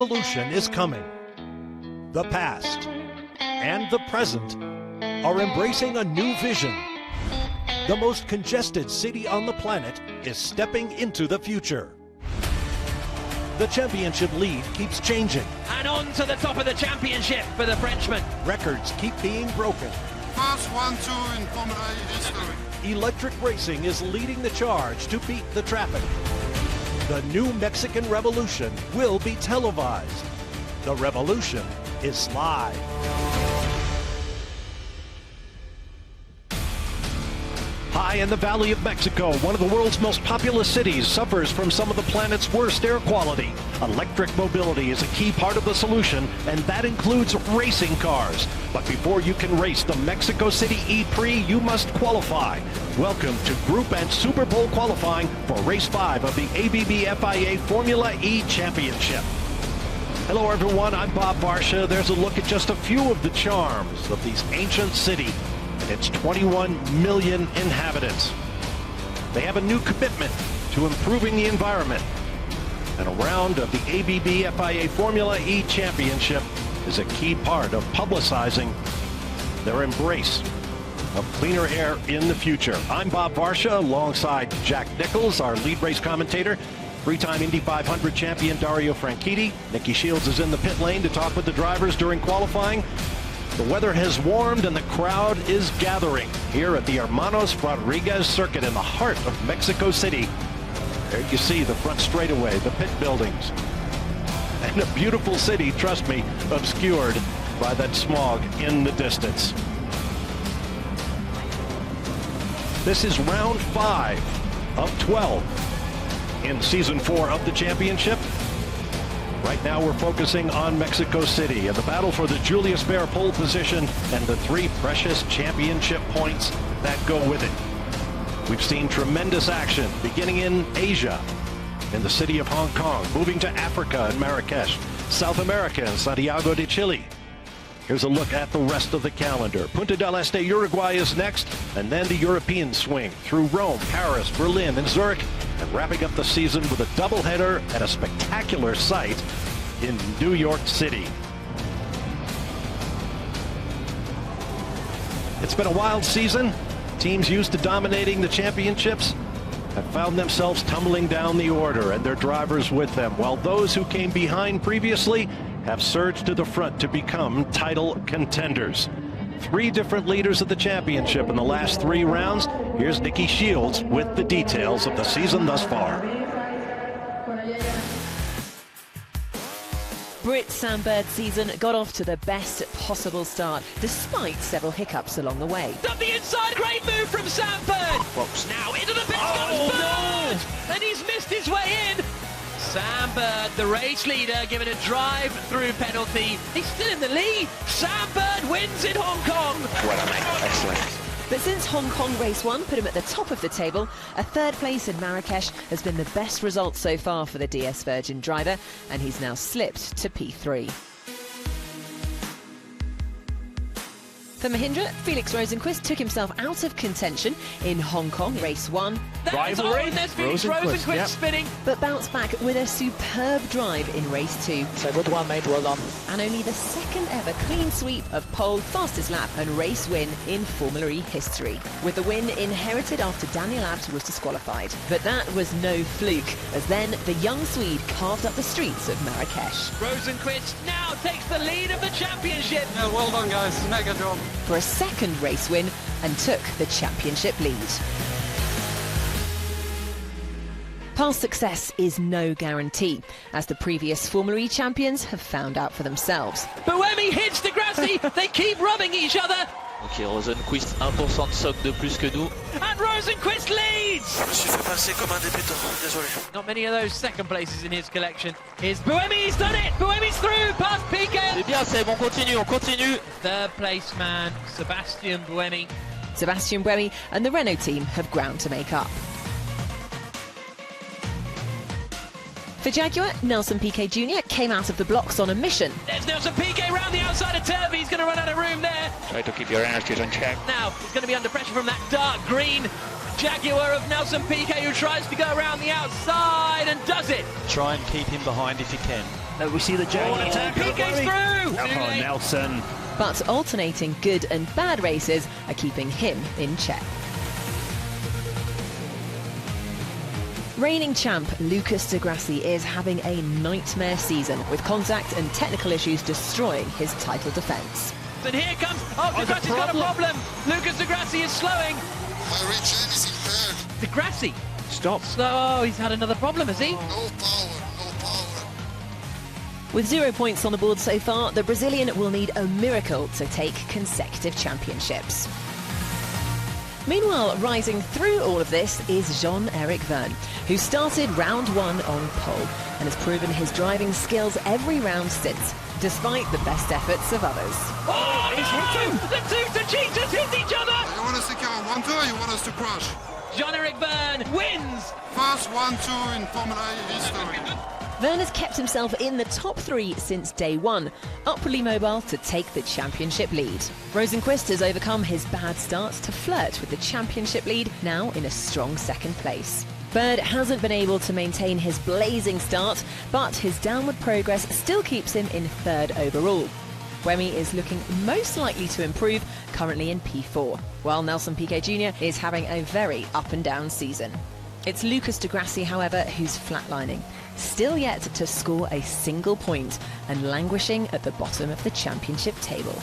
revolution is coming. The past and the present are embracing a new vision. The most congested city on the planet is stepping into the future. The championship lead keeps changing. And on to the top of the championship for the Frenchman. Records keep being broken. First 1-2 in Formula E history. Electric racing is leading the charge to beat the traffic. The new Mexican Revolution will be televised. The revolution is live. High in the Valley of Mexico, one of the world's most populous cities, suffers from some of the planet's worst air quality. Electric mobility is a key part of the solution, and that includes racing cars. But before you can race the Mexico City E-Prix, you must qualify. Welcome to Group and Super Bowl qualifying for Race 5 of the ABB FIA Formula E Championship. Hello everyone, I'm Bob Varsha. There's a look at just a few of the charms of this ancient city. Its 21 million inhabitants. They have a new commitment to improving the environment. And a round of the ABB FIA Formula E Championship is a key part of publicizing their embrace of cleaner air in the future. I'm Bob Varsha alongside Jack Nichols, our lead race commentator. Three-time Indy 500 champion Dario Franchitti. Nicky Shields is in the pit lane to talk with the drivers during qualifying. The weather has warmed and the crowd is gathering here at the Hermanos Rodriguez circuit in the heart of Mexico City. There you see the front straightaway, the pit buildings, and a beautiful city, trust me, obscured by that smog in the distance. This is round 5 of 12 in season 4 of the championship. Right now we're focusing on Mexico City and the battle for the Julius Baer pole position and the 3 precious championship points that go with it. We've seen tremendous action beginning in Asia, in the city of Hong Kong, moving to Africa and Marrakesh, South America and Santiago de Chile. Here's a look at the rest of the calendar. Punta del Este, Uruguay is next, and then the European swing through Rome, Paris, Berlin, and Zurich, and wrapping up the season with a doubleheader at a spectacular site in New York City. It's been a wild season. Teams used to dominating the championships have found themselves tumbling down the order and their drivers with them, while those who came behind previously have surged to the front to become title contenders. 3 different leaders of the championship in the last 3 rounds. Here's Nicky Shields with the details of the season thus far. Brit Sandbird's season got off to the best possible start, despite several hiccups along the way. Up the inside, great move from Sandbird. Fox now into the pit goes Bird, and he's missed his way in. Sandbird, the race leader, given a drive-through penalty. He's still in the lead. Sandbird wins in Hong Kong. Well, mate, excellent. But since Hong Kong race 1 put him at the top of the table, a 3rd place in Marrakesh has been the best result so far for the DS Virgin driver, and he's now slipped to P3. For Mahindra, Felix Rosenqvist took himself out of contention in Hong Kong race 1. Rivalry, there's Rosenqvist spinning. But bounced back with a superb drive in race 2. So good one, mate, well done. And only the 2nd ever clean sweep of pole, fastest lap and race win in Formula E history, with the win inherited after Daniel Abt was disqualified. But that was no fluke, as then the young Swede carved up the streets of Marrakesh. Rosenqvist now takes the lead of the championship. Yeah, well done guys, mega job. For a 2nd race win and took the championship lead. Past success is no guarantee, as the previous Formula E champions have found out for themselves. Buemi hits Degrassi, they keep rubbing each other. Ok, Rosenqvist 1% de soc de plus que nous. And Rosenqvist leads! Je me suis fait passer comme un débutant, désolé. Not many of those 2nd places in his collection. Here's Buemi, he's done it! Buemi's through, past Piquet! C'est bien, c'est bon, on continue. 3rd place man, Sebastian Buemi. Sebastian Buemi and the Renault team have ground to make up. For Jaguar, Nelson Piquet Jr. came out of the blocks on a mission. There's Nelson Piquet round the outside of Turvey. He's going to run out of room there. Try to keep your energies on check. Now, he's going to be under pressure from that dark green Jaguar of Nelson Piquet, who tries to go around the outside and does it. Try and keep him behind if you can. We see the German attack. Piquet's through! Oh, Nelson. But alternating good and bad races are keeping him in check. Reigning champ Lucas Degrassi is having a nightmare season, with contact and technical issues destroying his title defence. And here comes... Oh, Degrassi's got a problem! Lucas Degrassi is slowing! My rear chain is impaired. Degrassi! Stop. Oh, he's had another problem, has he? No power, no power. With 0 points on the board so far, the Brazilian will need a miracle to take consecutive championships. Meanwhile, rising through all of this is Jean-Eric Vergne, who started round 1 on pole and has proven his driving skills every round since, despite the best efforts of others. Oh, no! The two cheaters hit each other! You want us to count 1-2 or you want us to crush? Jean-Eric Vergne wins! First 1-2 in Formula E history. Vergne has kept himself in the top 3 since day 1, upwardly mobile to take the championship lead. Rosenqvist has overcome his bad start to flirt with the championship lead, now in a strong second place. Bird hasn't been able to maintain his blazing start, but his downward progress still keeps him in 3rd overall. Buemi is looking most likely to improve, currently in P4, while Nelson Piquet Jr. is having a very up and down season. It's Lucas Degrassi, however, who's flatlining, still yet to score a single point and languishing at the bottom of the championship table.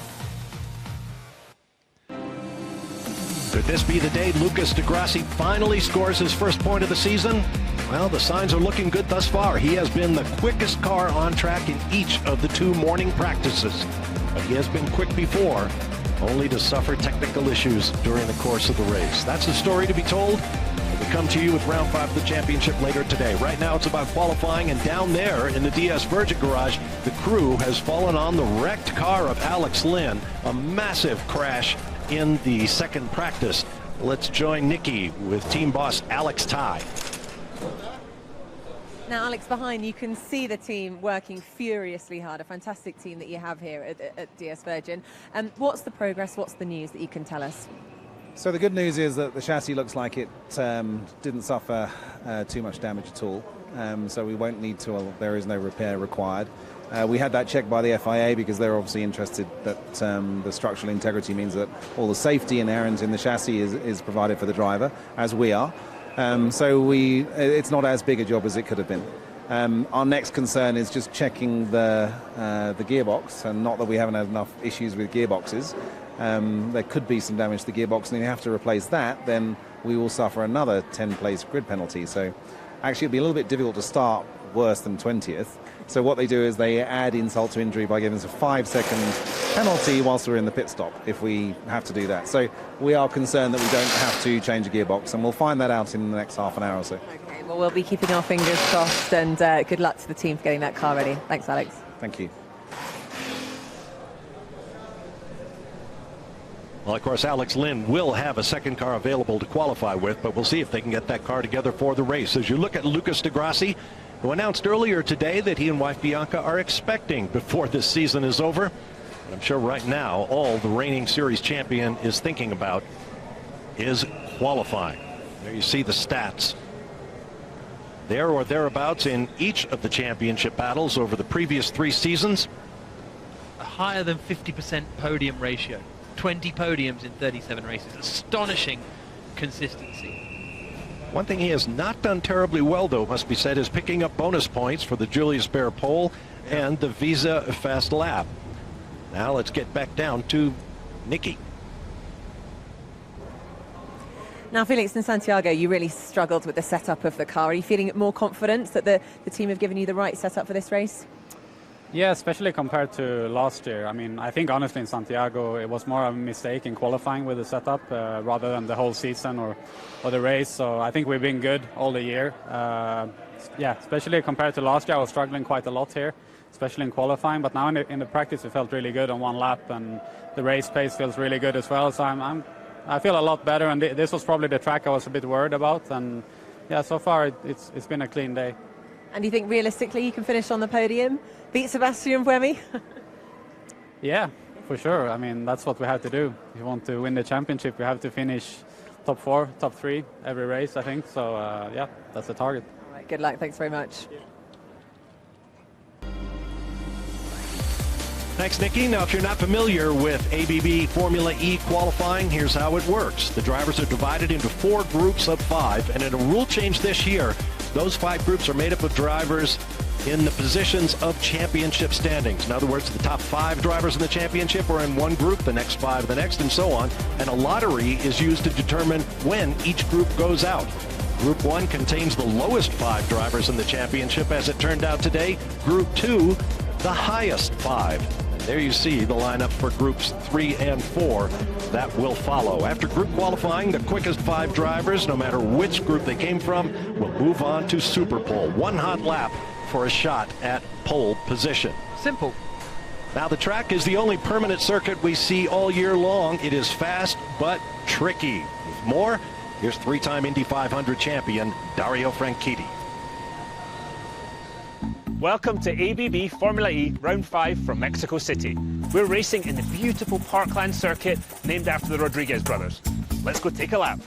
Could this be the day Lucas Degrassi finally scores his first point of the season? Well, the signs are looking good thus far. He has been the quickest car on track in each of the 2 morning practices. But he has been quick before, only to suffer technical issues during the course of the race. That's the story to be told. We come to you with round 5 of the championship later today. Right now it's about qualifying, and down there in the DS Virgin Garage, the crew has fallen on the wrecked car of Alex Lynn. A massive crash in the second practice. Let's join Nikki with team boss Alex Ty. Now, Alex, behind you can see the team working furiously hard. A fantastic team that you have here at DS Virgin. What's the progress? What's the news that you can tell us? So the good news is that the chassis looks like it didn't suffer too much damage at all. So we won't need to, there is no repair required. We had that checked by the FIA because they're obviously interested that the structural integrity means that all the safety inherent in the chassis is provided for the driver, as we are. So it's not as big a job as it could have been. Our next concern is just checking the gearbox, and not that we haven't had enough issues with gearboxes. There could be some damage to the gearbox, and if you have to replace that, then we will suffer another 10-place grid penalty. So actually it'll be a little bit difficult to start worse than 20th. So what they do is they add insult to injury by giving us a 5-second penalty whilst we're in the pit stop if we have to do that. So we are concerned that we don't have to change a gearbox, and we'll find that out in the next half an hour or so. Okay, well, we'll be keeping our fingers crossed, and good luck to the team for getting that car ready. Thanks, Alex. Thank you. Well, of course, Alex Lynn will have a second car available to qualify with, but we'll see if they can get that car together for the race. As you look at Lucas Degrassi, who announced earlier today that he and wife Bianca are expecting before this season is over. And I'm sure right now all the reigning series champion is thinking about is qualifying. There you see the stats. There or thereabouts in each of the championship battles over the previous 3 seasons. A higher than 50% podium ratio. 20 podiums in 37 races. Astonishing consistency. One thing he has not done terribly well, though, must be said, is picking up bonus points for the Julius Baer pole and the Visa Fast Lap. Now let's get back down to Nikki. Now, Felix and Santiago, you really struggled with the setup of the car. Are you feeling more confident that the team have given you the right setup for this race? Yeah, especially compared to last year. I mean, I think honestly in Santiago it was more of a mistake in qualifying with the setup rather than the whole season or the race. So I think we've been good all the year. Yeah, especially compared to last year, I was struggling quite a lot here, especially in qualifying. But now in the practice it felt really good on one lap, and the race pace feels really good as well. So I feel a lot better, and this was probably the track I was a bit worried about. And yeah, so far it's been a clean day. And do you think realistically you can finish on the podium, beat Sebastian Buemi? Yeah, for sure. I mean, that's what we have to do. If you want to win the championship, you have to finish top 4, top 3 every race, I think. So yeah, that's the target. All right, good luck. Thanks very much. Thanks, Nikki. Now, if you're not familiar with ABB Formula E qualifying, here's how it works. The drivers are divided into 4 groups of 5, and in a rule change this year, those 5 groups are made up of drivers in the positions of championship standings. In other words, the top 5 drivers in the championship are in one group, the next 5 the next, and so on. And a lottery is used to determine when each group goes out. Group 1 contains the lowest 5 drivers in the championship, as it turned out today. Group 2, the highest 5. There you see the lineup for groups 3 and 4 that will follow. After group qualifying, the quickest 5 drivers, no matter which group they came from, will move on to Super Pole. One hot lap for a shot at pole position. Simple. Now, the track is the only permanent circuit we see all year long. It is fast but tricky. With more, here's 3-time Indy 500 champion Dario Franchitti. Welcome to ABB Formula E Round 5 from Mexico City. We're racing in the beautiful Parkland circuit named after the Rodriguez brothers. Let's go take a lap.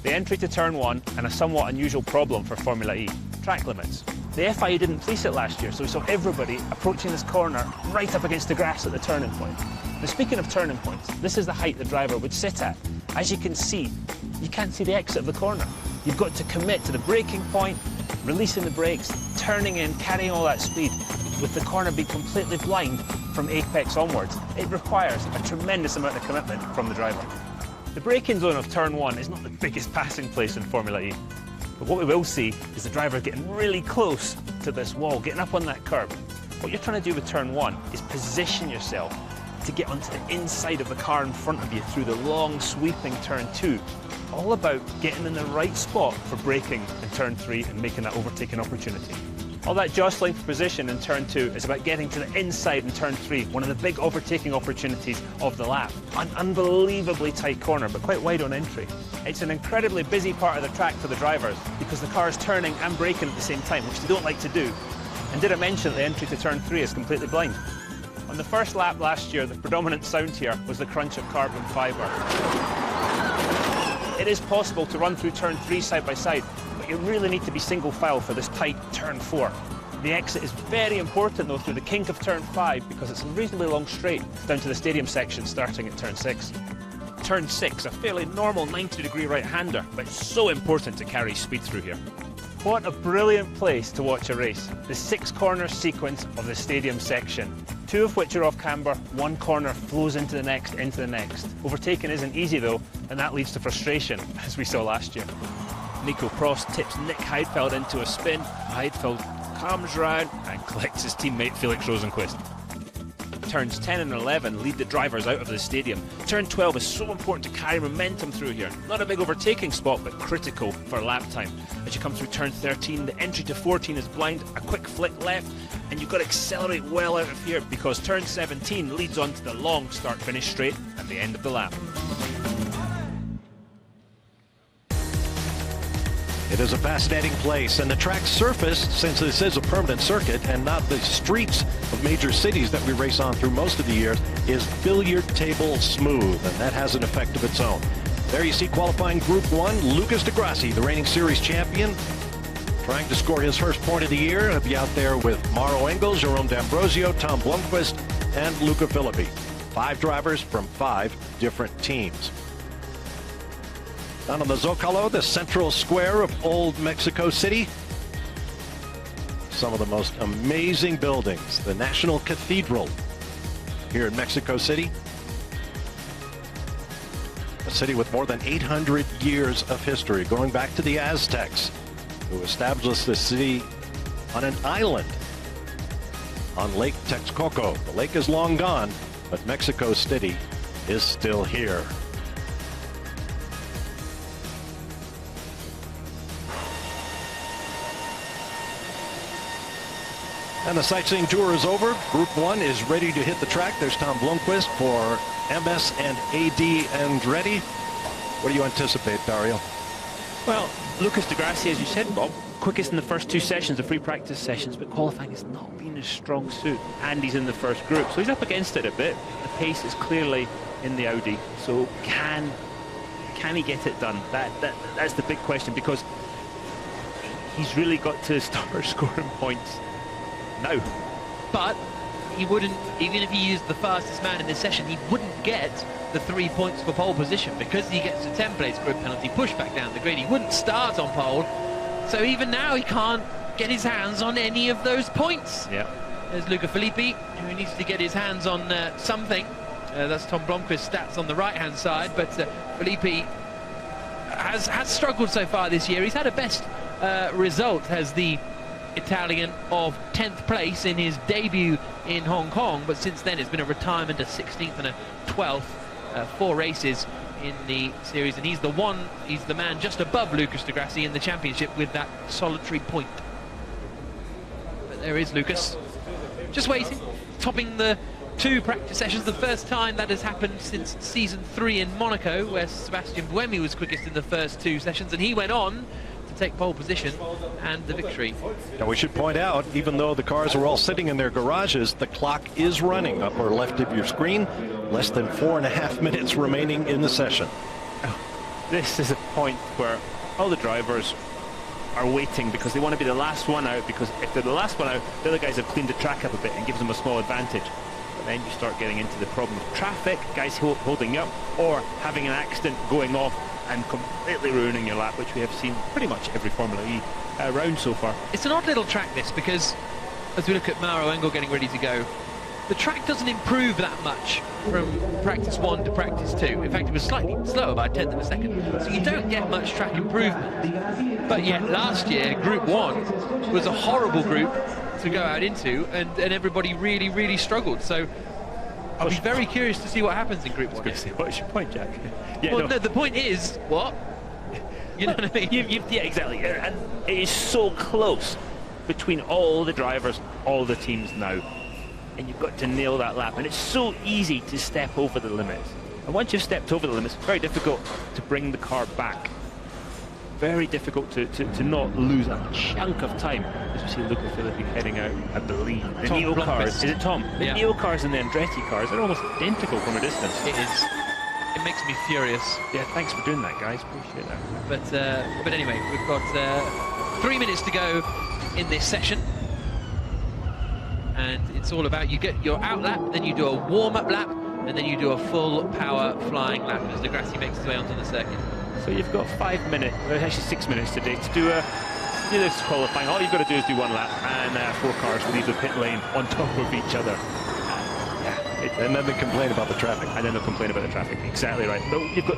The entry to turn 1 and a somewhat unusual problem for Formula E, track limits. The FIA didn't police it last year, so we saw everybody approaching this corner right up against the grass at the turning point. Now, speaking of turning points, this is the height the driver would sit at. As you can see, you can't see the exit of the corner. You've got to commit to the braking point, releasing the brakes, turning in, carrying all that speed, with the corner being completely blind from apex onwards. It requires a tremendous amount of commitment from the driver. The braking zone of turn 1 is not the biggest passing place in Formula E, but what we will see is the driver getting really close to this wall, getting up on that curb. What you're trying to do with turn 1 is position yourself to get onto the inside of the car in front of you through the long sweeping turn 2. All about getting in the right spot for braking in turn 3 and making that overtaking opportunity. All that jostling for position in turn 2 is about getting to the inside in turn 3, one of the big overtaking opportunities of the lap. An unbelievably tight corner, but quite wide on entry. It's an incredibly busy part of the track for the drivers because the car is turning and braking at the same time, which they don't like to do. And did I mention that the entry to turn 3 is completely blind? On the first lap last year, the predominant sound here was the crunch of carbon fibre. It is possible to run through turn 3 side by side, but you really need to be single file for this tight turn 4. The exit is very important though through the kink of turn 5 because it's a reasonably long straight down to the stadium section starting at turn 6. Turn 6, a fairly normal 90-degree right-hander, but it's so important to carry speed through here. What a brilliant place to watch a race. The 6-corner sequence of the stadium section. 2 of which are off camber, 1 corner flows into the next, Overtaking isn't easy though, and that leads to frustration, as we saw last year. Nico Prost tips Nick Heidfeld into a spin. Heidfeld comes round and collects his teammate Felix Rosenqvist. Turns 10 and 11 lead the drivers out of the stadium. Turn 12 is so important to carry momentum through here. Not a big overtaking spot, but critical for lap time. As you come through turn 13, the entry to 14 is blind, a quick flick left, and you've got to accelerate well out of here because turn 17 leads on to the long start-finish straight at the end of the lap. It is a fascinating place, and the track surface, since this is a permanent circuit and not the streets of major cities that we race on through most of the year, is billiard table smooth, and that has an effect of its own. There you see qualifying Group 1, Lucas de Grassi, the reigning series champion, trying to score his first point of the year. He'll be out there with Mauro Engels, Jerome D'Ambrosio, Tom Blomqvist, and Luca Filippi. 5 drivers from 5 different teams. Down on the Zocalo, the central square of old Mexico City. Some of the most amazing buildings. The National Cathedral here in Mexico City. A city with more than 800 years of history, going back to the Aztecs, who established the city on an island on Lake Texcoco. The lake is long gone, but Mexico City is still here. And the sightseeing tour is over. Group 1 is ready to hit the track. There's Tom Blomqvist for MS and AD Andretti. What do you anticipate, Dario? Well, Lucas de Grassi, as you said, Bob, quickest in the first 2 sessions, the free practice sessions, but qualifying has not been his strong suit. And he's in the first group, so he's up against it a bit. The pace is clearly in the Audi, so can he get it done? That's the big question, because he's really got to start scoring points now. But he wouldn't, even if he used the fastest man in this session, he wouldn't get the 3 points for pole position because he gets a 10 place grid penalty, push back down the grid. He wouldn't start on pole, so even now he can't get his hands on any of those points. Yeah. There's Luca Filippi, who needs to get his hands on something. That's Tom Blomqvist's stats on the right-hand side, but Filippi has struggled so far this year. He's had a best result as the Italian of 10th place in his debut in Hong Kong, but since then it's been a retirement, a 16th and a 12th, 4 races in the series, and he's the man just above Lucas de Grassi in the championship with that solitary point. But there is Lucas, just waiting, topping the 2 practice sessions, the first time that has happened since season 3 in Monaco, where Sebastian Buemi was quickest in the first 2 sessions, and he went on to take pole position and the victory. Now we should point out, even though the cars are all sitting in their garages, the clock is running. Upper left of your screen, less than 4.5 minutes remaining in the session. This is a point where all the drivers are waiting because they want to be the last one out, because if they're the last one out, the other guys have cleaned the track up a bit and gives them a small advantage. But then you start getting into the problem of traffic, guys holding up, or having an accident going off and completely ruining your lap, which we have seen pretty much every Formula E round so far. It's an odd little track, this, because as we look at Mauro Engel getting ready to go, the track doesn't improve that much from practice 1 to practice 2. In fact, it was slightly slower by a 10th of a second, so you don't get much track improvement. But yet last year, Group 1 was a horrible group to go out into, and everybody really, really struggled. So I'll be very curious to see what happens in Group 1. What's your point, Jack? Yeah, well, no, the point is, what? You know what I mean? Yeah, exactly. And it is so close between all the drivers, all the teams now. And you've got to nail that lap. And it's so easy to step over the limits. And once you've stepped over the limits, it's very difficult to bring the car back. Very difficult to not lose a chunk of time. As we see Luca Filippi heading out, I believe. The Neo cars, is it Tom? The Neo cars and the Andretti cars, they're almost identical from a distance. It is. It makes me furious. Yeah, thanks for doing that, guys. Appreciate that. But anyway, we've got 3 minutes to go in this session. And it's all about, you get your out lap, then you do a warm-up lap, and then you do a full power flying lap as de Grassi makes his way onto the circuit. So you've got 5 minutes, actually 6 minutes today to do this qualifying. All you've got to do is do 1 lap, and 4 cars leave the pit lane on top of each other. And then they complain about the traffic. And then they'll complain about the traffic. Exactly right.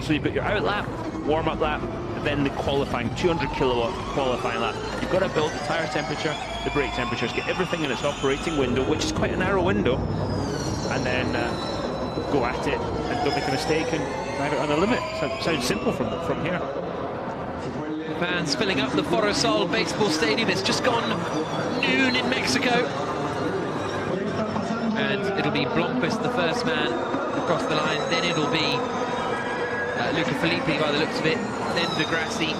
So you've got your out lap, warm-up lap, and then the qualifying 200 kilowatt qualifying lap. You've got to build the tyre temperature, the brake temperatures, get everything in its operating window, which is quite a narrow window, and then go at it and don't make a mistake and drive it on the limit. Sounds simple from here. Fans filling up the Foro Sol baseball stadium. It's just gone noon in Mexico. And it'll be Blomqvist, the first man across the line. Then it'll be Luca Filippi by the looks of it. Then de Grassi.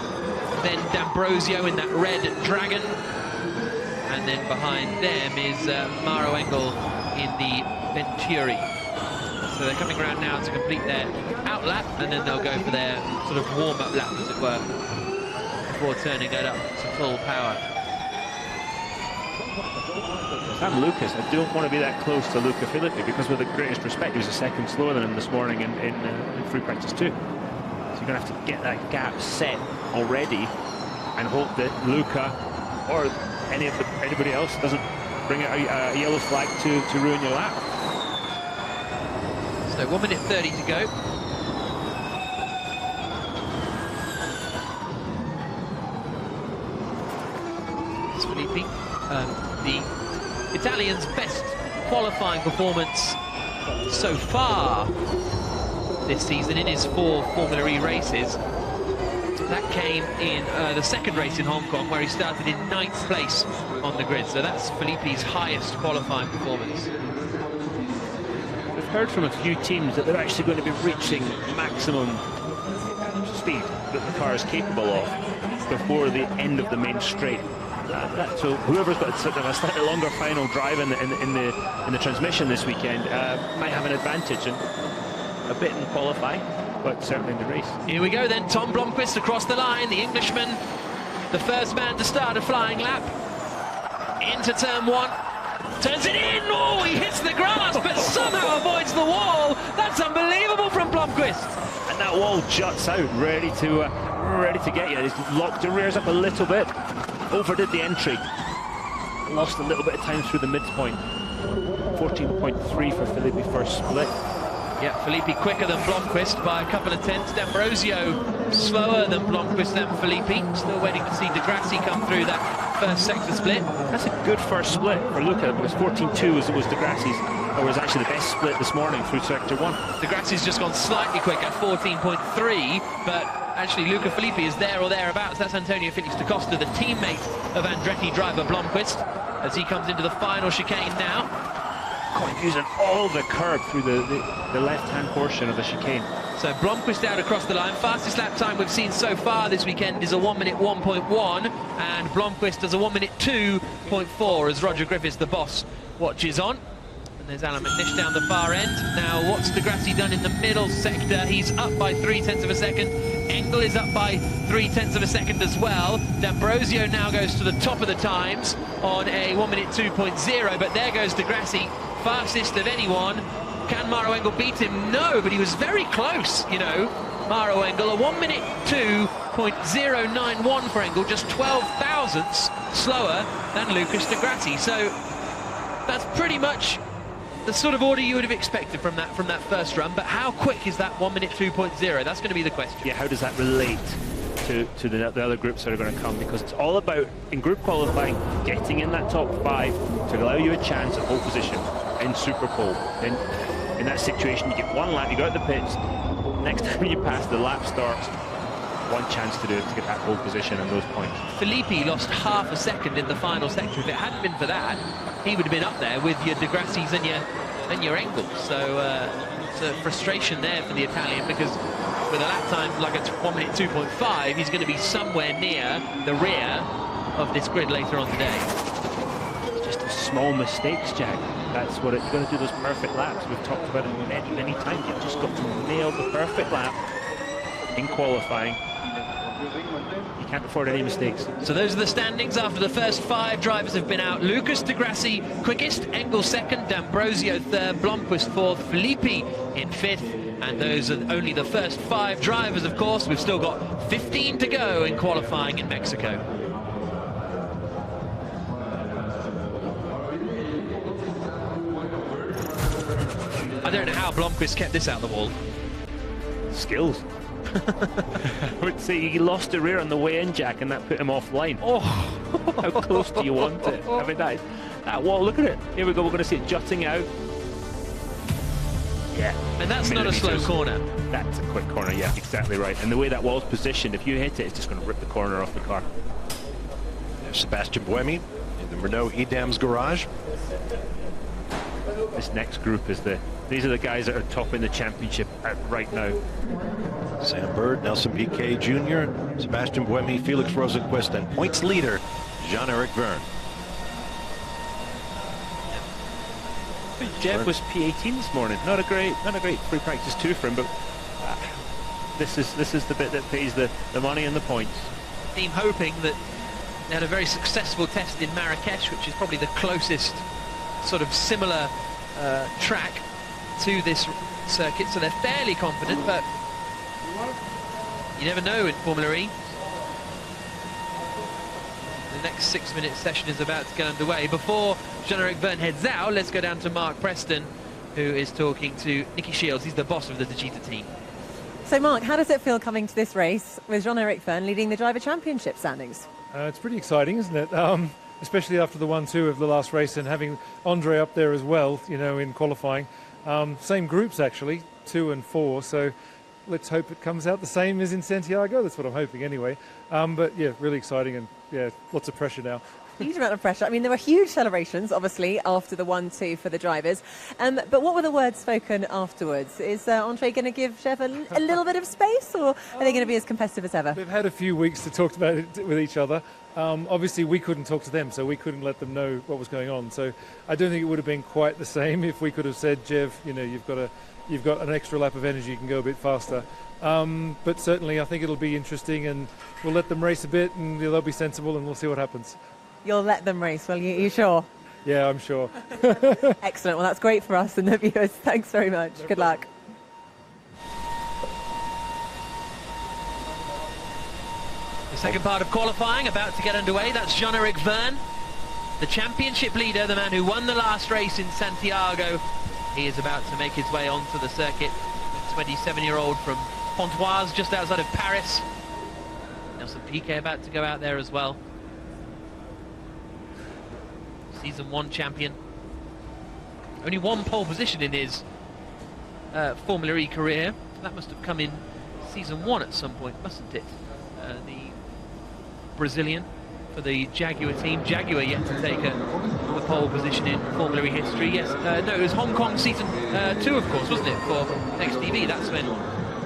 Then D'Ambrosio in that red Dragon. And then behind them is Mauro Engel in the Venturi. So they're coming around now to complete their out lap, and then they'll go for their sort of warm-up lap, as it were, before turning it up to full power. I'm Lucas. I don't want to be that close to Luca Filippi, because with the greatest respect, he was a second slower than him this morning in free practice 2. So you're going to have to get that gap set already and hope that Luca or anybody else doesn't bring out a yellow flag to ruin your lap. So 1 minute 30 to go. It's Filippi. The Italian's best qualifying performance so far this season in his 4 Formula E races. That came in the second race in Hong Kong, where he started in 9th place on the grid. So that's Filippi's highest qualifying performance. We've heard from a few teams that they're actually going to be reaching maximum speed that the car is capable of before the end of the main straight. So whoever's got sort of a slightly longer final drive in the transmission this weekend might have an advantage, and a bit in qualifying, but certainly in the race. Here we go then, Tom Blomqvist across the line, the Englishman, the first man to start a flying lap into turn 1, turns it in. Oh, he hits the Blomqvist. And that wall juts out, ready to get you. He's locked the rears up a little bit, overdid the entry, lost a little bit of time through the midpoint. 14.3 for Filippi first split. Yeah, Filippi quicker than Blomqvist by a couple of tenths. D'Ambrosio slower than Blomqvist and Filippi. Still waiting to see De Grassi come through that first sector split. That's a good first split for Luca, because 14.2 was De Grassi's, or was actually the best split this morning through sector 1. De Grassi's just gone slightly quicker, 14.3, but actually Luca Filippi is there or thereabouts. That's Antonio Felix da Costa, the teammate of Andretti driver Blomqvist, as he comes into the final chicane now. Using all the curb through the left-hand portion of the chicane. So Blomqvist out across the line. Fastest lap time we've seen so far this weekend is a 1 minute 1.1, and Blomqvist does a 1 minute 2.4 as Roger Griffiths, the boss, watches on. And there's Alan McNish down the far end. Now, what's De Grassi done in the middle sector? He's up by 0.3 of a second. Engel is up by 0.3 of a second as well. D'Ambrosio now goes to the top of the times on a 1 minute 2.0, but there goes De Grassi, fastest of anyone. Can Maro Engel beat him? No, but he was very close, you know. Maro Engel, a 1 minute 2.091 for Engel, just 12 thousandths slower than Lucas De Grassi. So that's pretty much the sort of order you would have expected from that first run. But how quick is that 1 minute 2.0? That's going to be the question. Yeah, how does that relate to the other groups that are going to come? Because it's all about, in group qualifying, getting in that top 5 to allow you a chance at pole position in Super Pole. In that situation, you get one lap, you go out the pits, next time you pass, the lap starts, one chance to do it, to get that pole position and those points. Filippi lost half a second in the final sector. If it hadn't been for that, he would have been up there with your De Grassis and your Engels. So it's a frustration there for the Italian, because with a lap time like a 1 minute 2.5, he's going to be somewhere near the rear of this grid later on today. It's just small mistakes, Jack. That's what you've got to do, those perfect laps. We've talked about it many, many times. You've just got to nail the perfect lap in qualifying. You can't afford any mistakes. So those are the standings after the first 5 drivers have been out. Lucas De Grassi quickest, Engel second, D'Ambrosio third, Blomqvist fourth, Filippi in 5th. And those are only the first 5 drivers, of course. We've still got 15 to go in qualifying in Mexico. I don't know how Blomqvist kept this out of the wall. Skills. I would say he lost the rear on the way in, Jack, and that put him offline. Oh, how close do you want it? I mean, that wall, look at it. Here we go, we're going to see it jutting out. Yeah. And that's not a slow corner. That's a quick corner, yeah, exactly right. And the way that wall's positioned, if you hit it, it's just going to rip the corner off the car. There's Sebastian Buemi in the Renault Edam's garage. This next group is these are the guys that are topping the championship right now. Sam Bird, Nelson Piquet Jr., Sebastian Buemi, Felix Rosenqvist, and points leader Jean-Eric Verne. Jeff was P18 this morning. Not a great free practice 2 for him, but this is the bit that pays the money and the points. Team hoping that they had a very successful test in Marrakesh, which is probably the closest sort of similar track to this circuit, so they're fairly confident, but you never know in Formula E. The next 6-minute session is about to get underway. Before Jean-Eric Verne heads out, let's go down to Mark Preston, who is talking to Nicky Shields. He's the boss of the Digita team. So Mark, how does it feel coming to this race with Jean-Eric Verne leading the driver championship standings? It's pretty exciting, isn't it? Especially after the 1-2 of the last race and having Andre up there as well, you know, in qualifying. Same groups, actually, 2 and 4, so let's hope it comes out the same as in Santiago. That's what I'm hoping anyway. But yeah, really exciting, and yeah, lots of pressure now. Huge amount of pressure. I mean, there were huge celebrations, obviously, after the 1-2 for the drivers. But what were the words spoken afterwards? Is Andre going to give Chev a little bit of space, or are they going to be as competitive as ever? They've had a few weeks to talk about it with each other. Obviously, we couldn't talk to them, so we couldn't let them know what was going on. So I don't think it would have been quite the same if we could have said, Jev, you know, you've got an extra lap of energy, you can go a bit faster. But certainly, I think it'll be interesting, and we'll let them race a bit, and they'll be sensible, and we'll see what happens. You'll let them race, will you? Are you sure? Yeah, I'm sure. Excellent. Well, that's great for us and the viewers. Thanks very much. Good luck. Second part of qualifying about to get underway. That's Jean-Eric Verne, the championship leader, the man who won the last race in Santiago. He is about to make his way onto the circuit. The 27-year-old from Pontoise, just outside of Paris. Nelson Piquet about to go out there as well. Season 1 champion. Only one pole position in his Formula E career. That must have come in Season 1 at some point, mustn't it? The Brazilian for the Jaguar team. Jaguar yet to take a pole position in Formula E history. Yes, no, it was Hong Kong Season 2, of course, wasn't it, for XTV? That's when,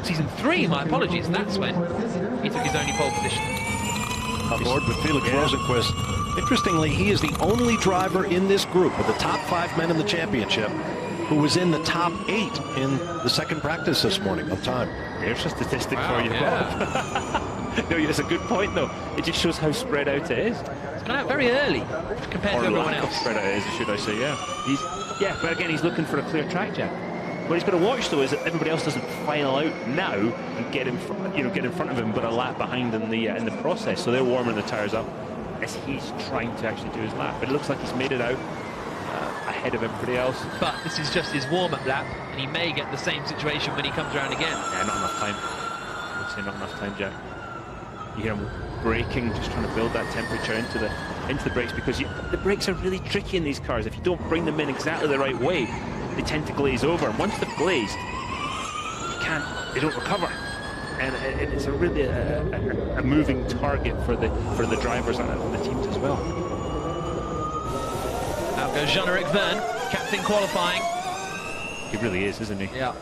Season 3, my apologies, that's when he took his only pole position. Aboard with Felix Rosenqvist. Interestingly, he is the only driver in this group of the top 5 men in the championship who was in the top 8 in the second practice this morning of time. There's a statistic for you, yeah. Bob. No, it's a good point, though. It just shows how spread out it is. It's gone out very early compared to everyone else. Spread out it is, should I say? Yeah. But again, he's looking for a clear track, Jack. What he's got to watch, though, is that everybody else doesn't file out now and get in front of him, but a lap behind in the process. So they're warming the tyres up as he's trying to actually do his lap. But it looks like he's made it out ahead of everybody else. But this is just his warm-up lap, and he may get the same situation when he comes around again. Yeah, not enough time. I would say not enough time, Jack. You hear him braking, just trying to build that temperature into the brakes, because the brakes are really tricky in these cars. If you don't bring them in exactly the right way, they tend to glaze over. And once they've glazed, they don't recover. And it's a really a moving target for the drivers and the teams as well. Out goes Jean-Eric Verne, captain qualifying. He really is, isn't he? Yeah.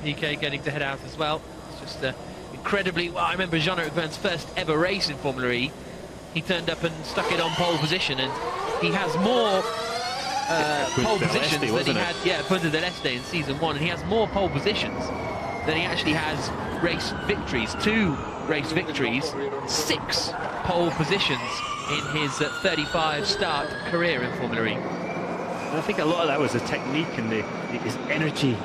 Piquet getting to head out as well. It's just incredibly, well, I remember Jean-Eric Verne's first ever race in Formula E. He turned up and stuck it on pole position, and he has more pole positions than he had, Punta del Este in Season 1, and he has more pole positions than he actually has race victories. 2 race victories, 6 pole positions in his 35 start career in Formula E. And I think a lot of that was the technique and his energy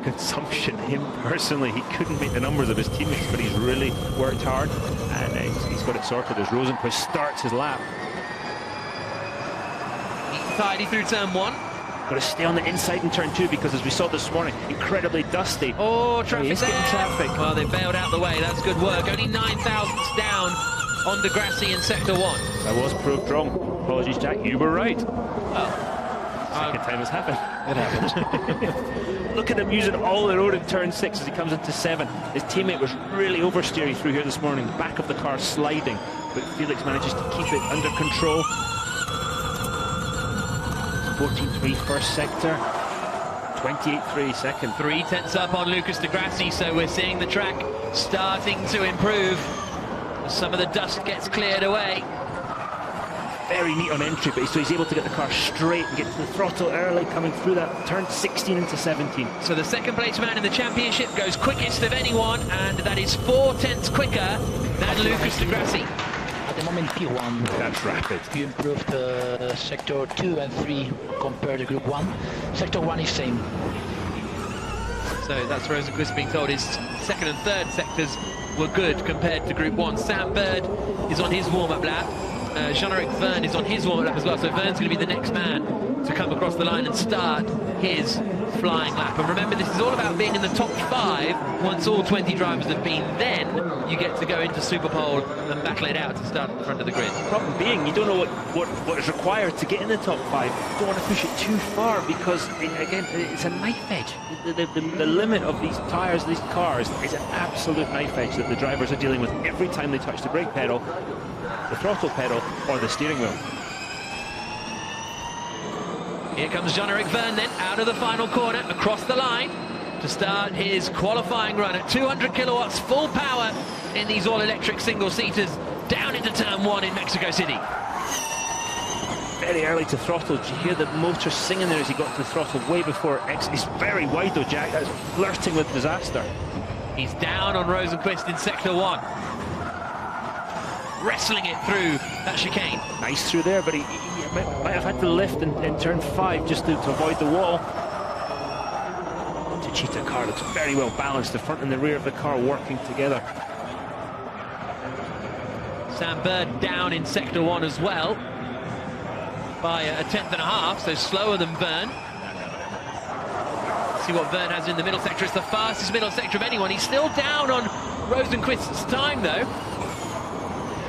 consumption. Him personally, he couldn't make the numbers of his teammates, but he's really worked hard, and he's got it sorted as Rosenqvist starts his lap. Tidy through turn 1. Got to stay on the inside in turn 2, because as we saw this morning, incredibly dusty. Oh, traffic there. Getting traffic. Well, they bailed out the way. That's good work. Only 9 thousandths down on Degrassi in sector 1. I was proved wrong. Apologies, Jack. You were right. Well, second time has happened. It happens. Look at him using all the road in turn 6 as he comes into 7. His teammate was really oversteering through here this morning. The back of the car sliding, but Felix manages to keep it under control. 14.3 first sector, 28.3 second. 3/10 up on Lucas Degrassi, so we're seeing the track starting to improve. Some of the dust gets cleared away. Very neat on entry, but so he's able to get the car straight and get to the throttle early, coming through that turn 16 into 17. So the second place man in the championship goes quickest of anyone, and that is 4/10 quicker than Lucas Degrassi. At the moment, P1. That's rapid. You improved sector 2 and 3 compared to group 1. Sector 1 is same. So that's Rosenqvist being told his second and third sectors were good compared to group 1. Sam Bird is on his warm-up lap. Jean-Eric Verne is on his warm-up lap as well, so Verne's going to be the next man to come across the line and start his flying lap. And remember, this is all about being in the top 5. Once all 20 drivers have been, then you get to go into Super Pole and battle it out to start at the front of the grid. The problem being, you don't know what is required to get in the top 5. You don't want to push it too far, because, again, it's a knife edge. The limit of these tyres, these cars, is an absolute knife edge that the drivers are dealing with every time they touch the brake pedal, the throttle pedal, or the steering wheel. Here comes Jean-Eric Verne then, out of the final corner, across the line, to start his qualifying run at 200 kilowatts, full power in these all-electric single-seaters, down into turn 1 in Mexico City. Very early to throttle. Did you hear the motor singing there as he got to the throttle way before X? He's very wide though, Jack. That's flirting with disaster. He's down on Rosenqvist in sector 1. Wrestling it through that chicane. Nice through there, but he might have had to lift in turn 5 just to avoid the wall. Cheetah car looks very well balanced, the front and the rear of the car working together. Sam Bird down in sector 1 as well by a tenth and a half, so slower than Verne. See what Verne has in the middle sector. It's the fastest middle sector of anyone. He's still down on Rosenquist's time though,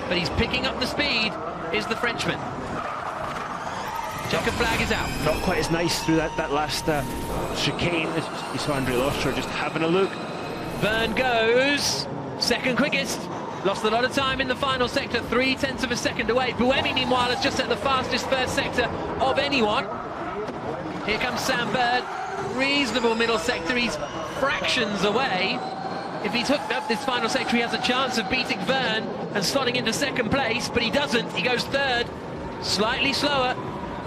but he's picking up the speed, is the Frenchman. Checker flag is out. Not quite as nice through that last chicane. You saw Andre Lostra just having a look. Verne goes second quickest. Lost a lot of time in the final sector, 0.3 of a second away. Buemi, meanwhile, has just set the fastest first sector of anyone. Here comes Sam Bird. Reasonable middle sector. He's fractions away. If he's hooked up this final sector, he has a chance of beating Verne and slotting into second place, but he doesn't. He goes third, slightly slower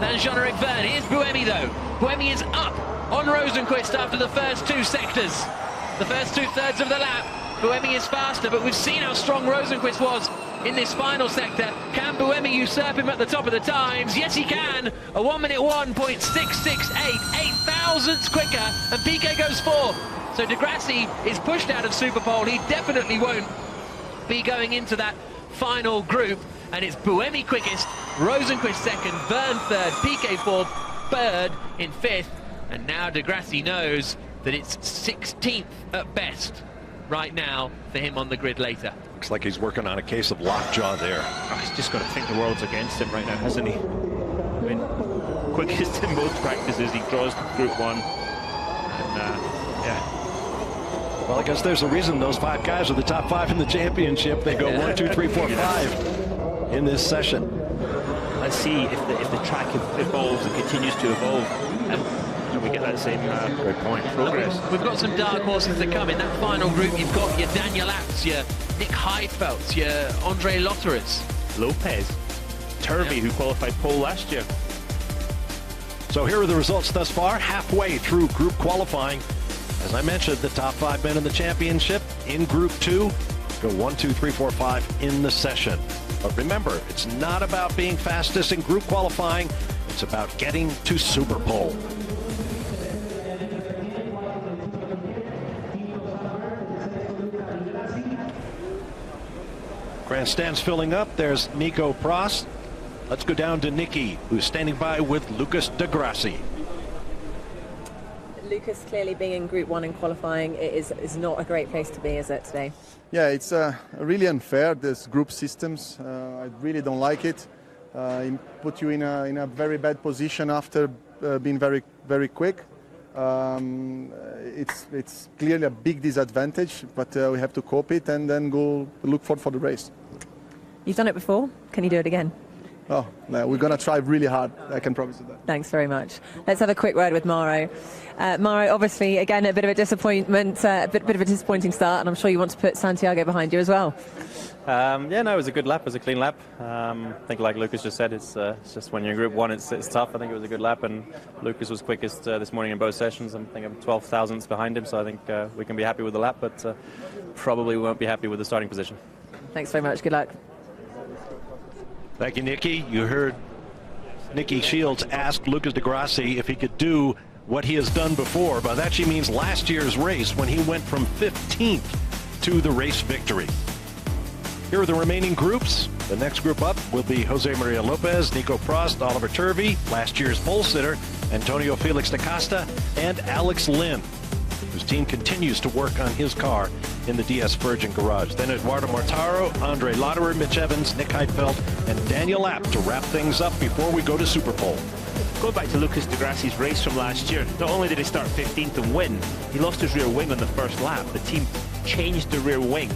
than Jean-Eric Verne. Here's Buemi, though. Buemi is up on Rosenquist after the first 2 sectors. The first 2/3 of the lap. Buemi is faster, but we've seen how strong Rosenquist was in this final sector. Can Buemi usurp him at the top of the times? Yes, he can. A 1 minute 1.668, 8 thousandths quicker, and Piquet goes 4th. So De Grassi is pushed out of Superpole. He definitely won't be going into that final group. And it's Buemi quickest, Rosenquist second, Verne third, Piquet fourth, Bird in 5th. And now De Grassi knows that it's 16th at best right now for him on the grid later. Looks like he's working on a case of lockjaw there. Oh, he's just got to think the world's against him right now, hasn't he? I mean, quickest in both practices, he draws Group 1. And, yeah. Well, I guess there's a reason those 5 guys are the top 5 in the championship. They go 1, 2, 3, 4, 5 in this session. Let's see if the track evolves and continues to evolve. And we get that same great point. Progress. We've got some dark horses to come in that final group. You've got your Daniel Apps, your Nick Heidfeldt, your Andre Lotteres, Lopez, Turvey, who qualified pole last year. So here are the results thus far, halfway through group qualifying. As I mentioned, the top 5 men in the championship in Group 2 go 1, 2, 3, 4, 5 in the session. But remember, it's not about being fastest in group qualifying. It's about getting to Superpole. Grandstand's filling up. There's Nico Prost. Let's go down to Nicky, who's standing by with Lucas de Grassi. Lucas, clearly being in Group 1 in qualifying, it is not a great place to be, is it, today? Yeah, it's really unfair, this group systems. I really don't like it. It put you in a very bad position after being very, very quick. It's clearly a big disadvantage, but we have to cope it and then go look forward for the race. You've done it before. Can you do it again? Oh, no, we're going to try really hard. I can promise you that. Thanks very much. Let's have a quick word with Mauro. Mauro, obviously, again, a bit of a disappointment, a bit of a disappointing start, and I'm sure you want to put Santiago behind you as well. Yeah, no, it was a good lap. It was a clean lap. I think, like Lucas just said, it's just when you're in Group 1, it's tough. I think it was a good lap, and Lucas was quickest this morning in both sessions. I think I'm 12 thousandths behind him, so I think we can be happy with the lap, but probably won't be happy with the starting position. Thanks very much. Good luck. Thank you, Nicky. You heard Nicky Shields ask Lucas de Grassi if he could do what he has done before. By that she means last year's race when he went from 15th to the race victory. Here are the remaining groups. The next group up will be Jose Maria Lopez, Nico Prost, Oliver Turvey, last year's pole sitter, Antonio Felix da Costa, and Alex Lynn, whose team continues to work on his car in the DS Virgin garage. Then Eduardo Mortaro, Andre Lotterer, Mitch Evans, Nick Heidfeldt, and Daniel Abt to wrap things up before we go to Superpole. Going back to Lucas de Grassi's race from last year, not only did he start 15th and win, he lost his rear wing on the first lap. The team changed the rear wing,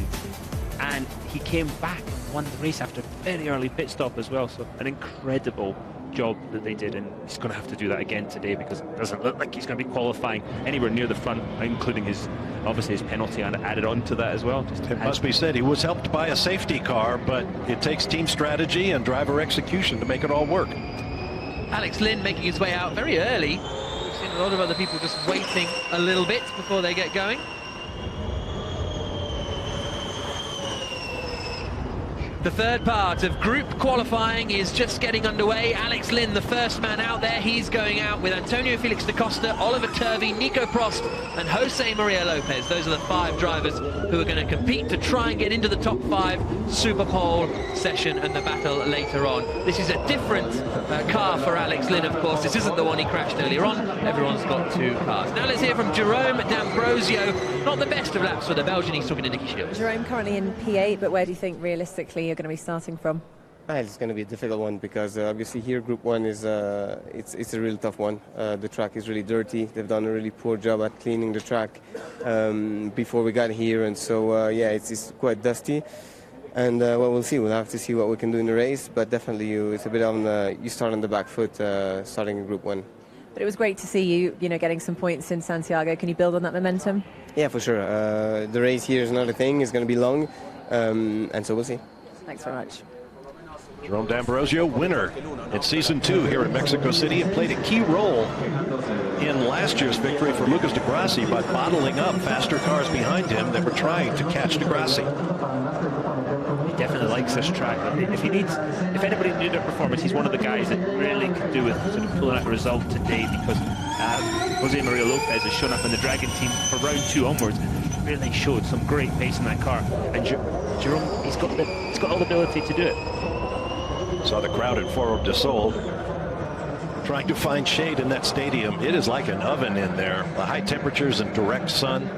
and he came back and won the race after a very early pit stop as well. So an incredible job that they did, and he's going to have to do that again today because it doesn't look like he's going to be qualifying anywhere near the front, including his penalty and added on to that as well. It must be said he was helped by a safety car, but it takes team strategy and driver execution to make it all work. Alex Lynn making his way out very early. We've seen a lot of other people just waiting a little bit before they get going. The third part of group qualifying is just getting underway. Alex Lynn, the first man out there, he's going out with Antonio Felix da Costa, Oliver Turvey, Nico Prost and Jose Maria Lopez. Those are the 5 drivers who are going to compete to try and get into the top 5 Super Pole session and the battle later on. This is a different car for Alex Lynn, of course. This isn't the one he crashed earlier on. Everyone's got 2 cars. Now let's hear from Jerome D'Ambrosio. Not the best of laps for the Belgian. He's talking to Nicky Shields. Jerome currently in P8, but where do you think realistically you're going to be starting from? It's going to be a difficult one because obviously here Group 1 is it's a really tough one. The track is really dirty. They've done a really poor job at cleaning the track before we got here, and so yeah, it's quite dusty. And well, we'll see. We'll have to see what we can do in the race, but definitely it's a bit on you start on the back foot starting in Group 1. But it was great to see you getting some points in Santiago. Can you build on that momentum? Yeah, for sure. The race here is another thing. It's going to be long, and so we'll see. Thanks very much. Jerome D'Ambrosio, winner in Season 2 here in Mexico City, and played a key role in last year's victory for Lucas de Grassi by bottling up faster cars behind him that were trying to catch de Grassi. He definitely likes this track. If anybody needed a performance, he's one of the guys that really could do with sort of pulling out a result today, because Jose Maria Lopez has shown up in the Dragon team for round 2 onwards. Really showed some great pace in that car, and Jerome, he's got all the ability to do it. Saw the crowd at Foro de Sol trying to find shade in that stadium. It is like an oven in there. The high temperatures and direct sun.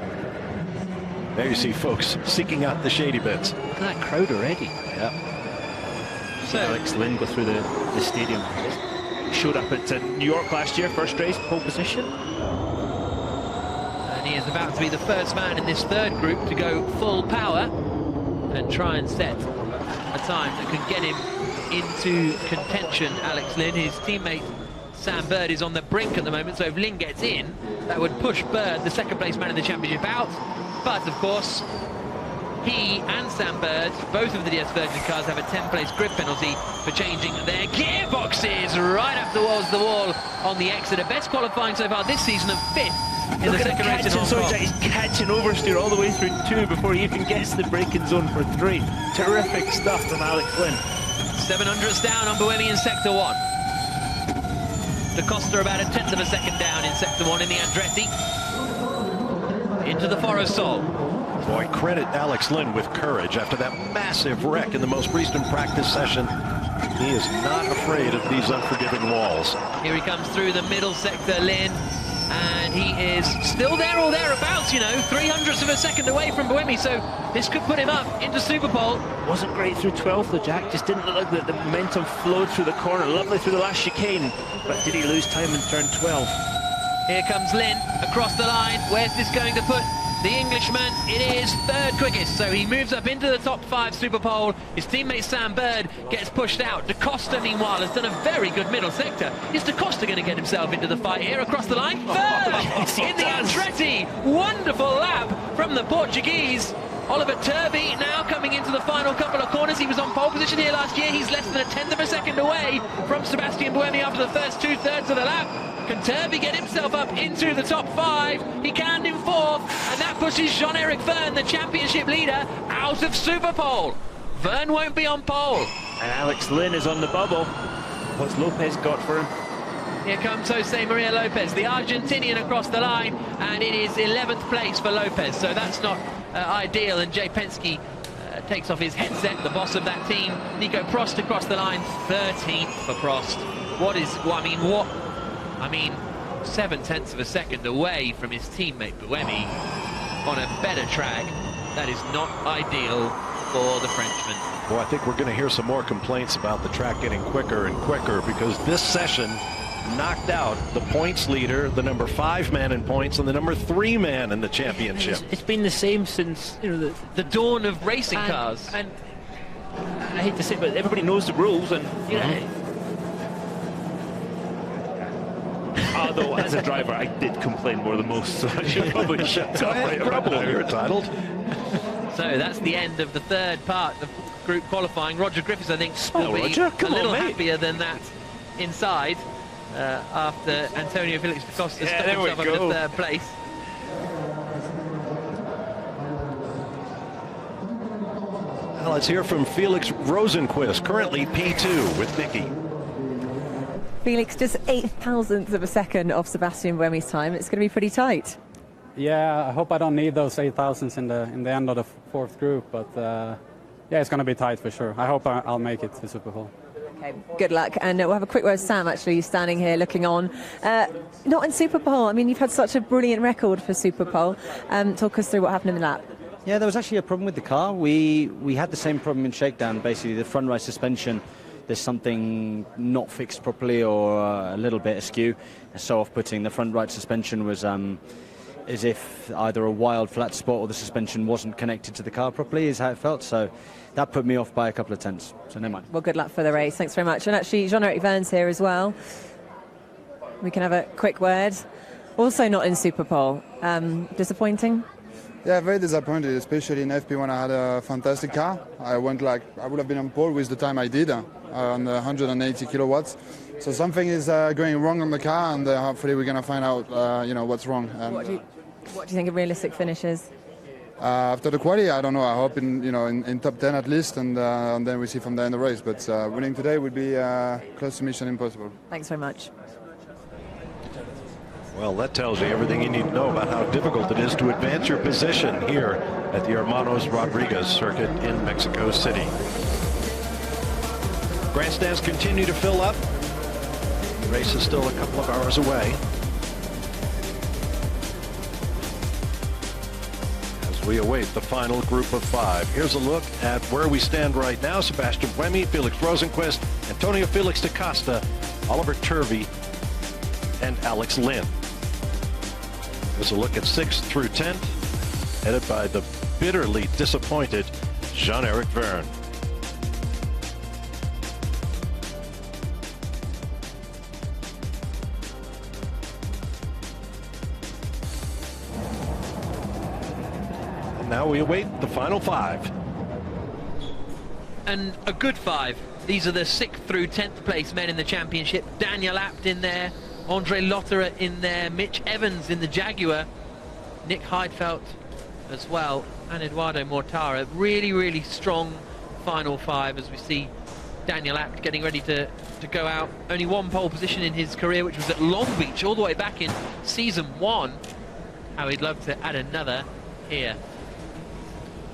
There you see folks seeking out the shady bits. Look at that crowd already. Yeah. So Alex Lynn go through the stadium. Showed up at New York last year, first race, pole position. And he is about to be the first man in this third group to go full power and try and set a time that can get him into contention. Alex Lynn, his teammate Sam Bird is on the brink at the moment, so if Lynn gets in, that would push Bird, the second place man in the championship, out. But of course, he and Sam Bird, both of the DS Virgin cars, have a 10-place grid penalty for changing their gearboxes right up towards the wall on the exit. A best qualifying so far this season of 5th in the second race in Hong Kong. He's catching oversteer all the way through 2 before he even gets the braking zone for 3. Terrific stuff from Alex Lynn. 700ths down on Buemi in Sector 1. Da Costa about a 10th of a second down in Sector 1 in the Andretti. Into the Foro Sol. Boy, credit Alex Lynn with courage after that massive wreck in the most recent practice session. He is not afraid of these unforgiving walls. Here he comes through the middle sector, Lynn. And he is still there or thereabouts, 300ths of a second away from Buemi, so this could put him up into Superpole. Wasn't great through 12th, though, Jack. Just didn't look like the momentum flowed through the corner. Lovely through the last chicane, but did he lose time in turn 12? Here comes Lynn across the line. Where's this going to put the Englishman? It is third quickest, so he moves up into the top 5 Superpole. His teammate Sam Bird gets pushed out. Da Costa, meanwhile, has done a very good middle sector. Is Da Costa going to get himself into the fight here across the line? Third in the Andretti. Wonderful lap from the Portuguese. Oliver Turvey now coming into the final couple of corners. He was on pole position here last year. He's less than a 10th of a second away from Sebastian Buemi after the first 2/3 of the lap. Can Turvey get himself up into the top 5? He can in 4th, and that pushes Jean-Eric Verne, the championship leader, out of Superpole. Verne won't be on pole. And Alex Lynn is on the bubble. What's Lopez got for him? Here comes Jose Maria Lopez, the Argentinian, across the line, and it is 11th place for Lopez, so that's not ideal. And Jay Penske takes off his headset, the boss of that team. Nico Prost across the line, 13th for Prost. I mean, 7/10 of a second away from his teammate Buemi on a better track. That is not ideal for the Frenchman. Well, I think we're going to hear some more complaints about the track getting quicker and quicker, because this session knocked out the points leader, the number 5 man in points, and the number 3 man in the championship. It's been the same since the dawn of racing cars. And I hate to say it, but everybody knows the rules, and although as a driver I did complain more than most, so I should probably shut up right about now. You're entitled. So that's the end of the third part of group qualifying. Roger Griffiths, I think, will be Roger, a little happier than that inside after Antonio Felix da Costa stuck himself up in third place. Now let's hear from Felix Rosenqvist, currently P2 with Nicky. Felix, just 0.008 of a second off Sebastian Buemi's time. It's going to be pretty tight. Yeah, I hope I don't need those 0.008 in the end of the fourth group, but yeah, it's going to be tight for sure. I hope I'll make it to Super Pole. Okay, good luck. And we'll have a quick word with Sam, actually, standing here looking on. Not in Super Pole. I mean, you've had such a brilliant record for Super Pole. Talk us through what happened in the lap. Yeah, there was actually a problem with the car. We had the same problem in shakedown, basically the front right suspension. There's something not fixed properly or a little bit askew. So off-putting. The front right suspension was as if either a wild flat spot or the suspension wasn't connected to the car properly, is how it felt. So that put me off by a couple of tenths. So never mind. Well, good luck for the race. Thanks very much. And actually, Jean-Eric Vergne's here as well. We can have a quick word. Also not in Super Pole. Disappointing? Yeah, very disappointed, especially in FP1. I had a fantastic car. I would have been on pole with the time I did on 180 kilowatts. So something is going wrong on the car, and hopefully we're going to find out, what's wrong. And, what do you think a realistic finish is? After the quali, I don't know. I hope in top 10 at least, and then we see from there in the race. But winning today would be close to mission impossible. Thanks very much. Well, that tells you everything you need to know about how difficult it is to advance your position here at the Hermanos Rodriguez circuit in Mexico City. Grandstands continue to fill up. The race is still a couple of hours away. As we await the final group of 5. Here's a look at where we stand right now. Sebastian Buemi, Felix Rosenqvist, Antonio Felix da Costa, Oliver Turvey, and Alex Lynn. Here's a look at 6th through 10th, headed by the bitterly disappointed Jean-Eric Vergne. And now we await the final 5. And a good 5. These are the 6th through 10th place men in the championship. Daniel Abt in there, Andre Lotterer in there, Mitch Evans in the Jaguar, Nick Heidfeld as well, and Eduardo Mortara. Really, really strong final 5 as we see Daniel Abt getting ready to go out. Only one pole position in his career, which was at Long Beach all the way back in season 1. How he'd love to add another here.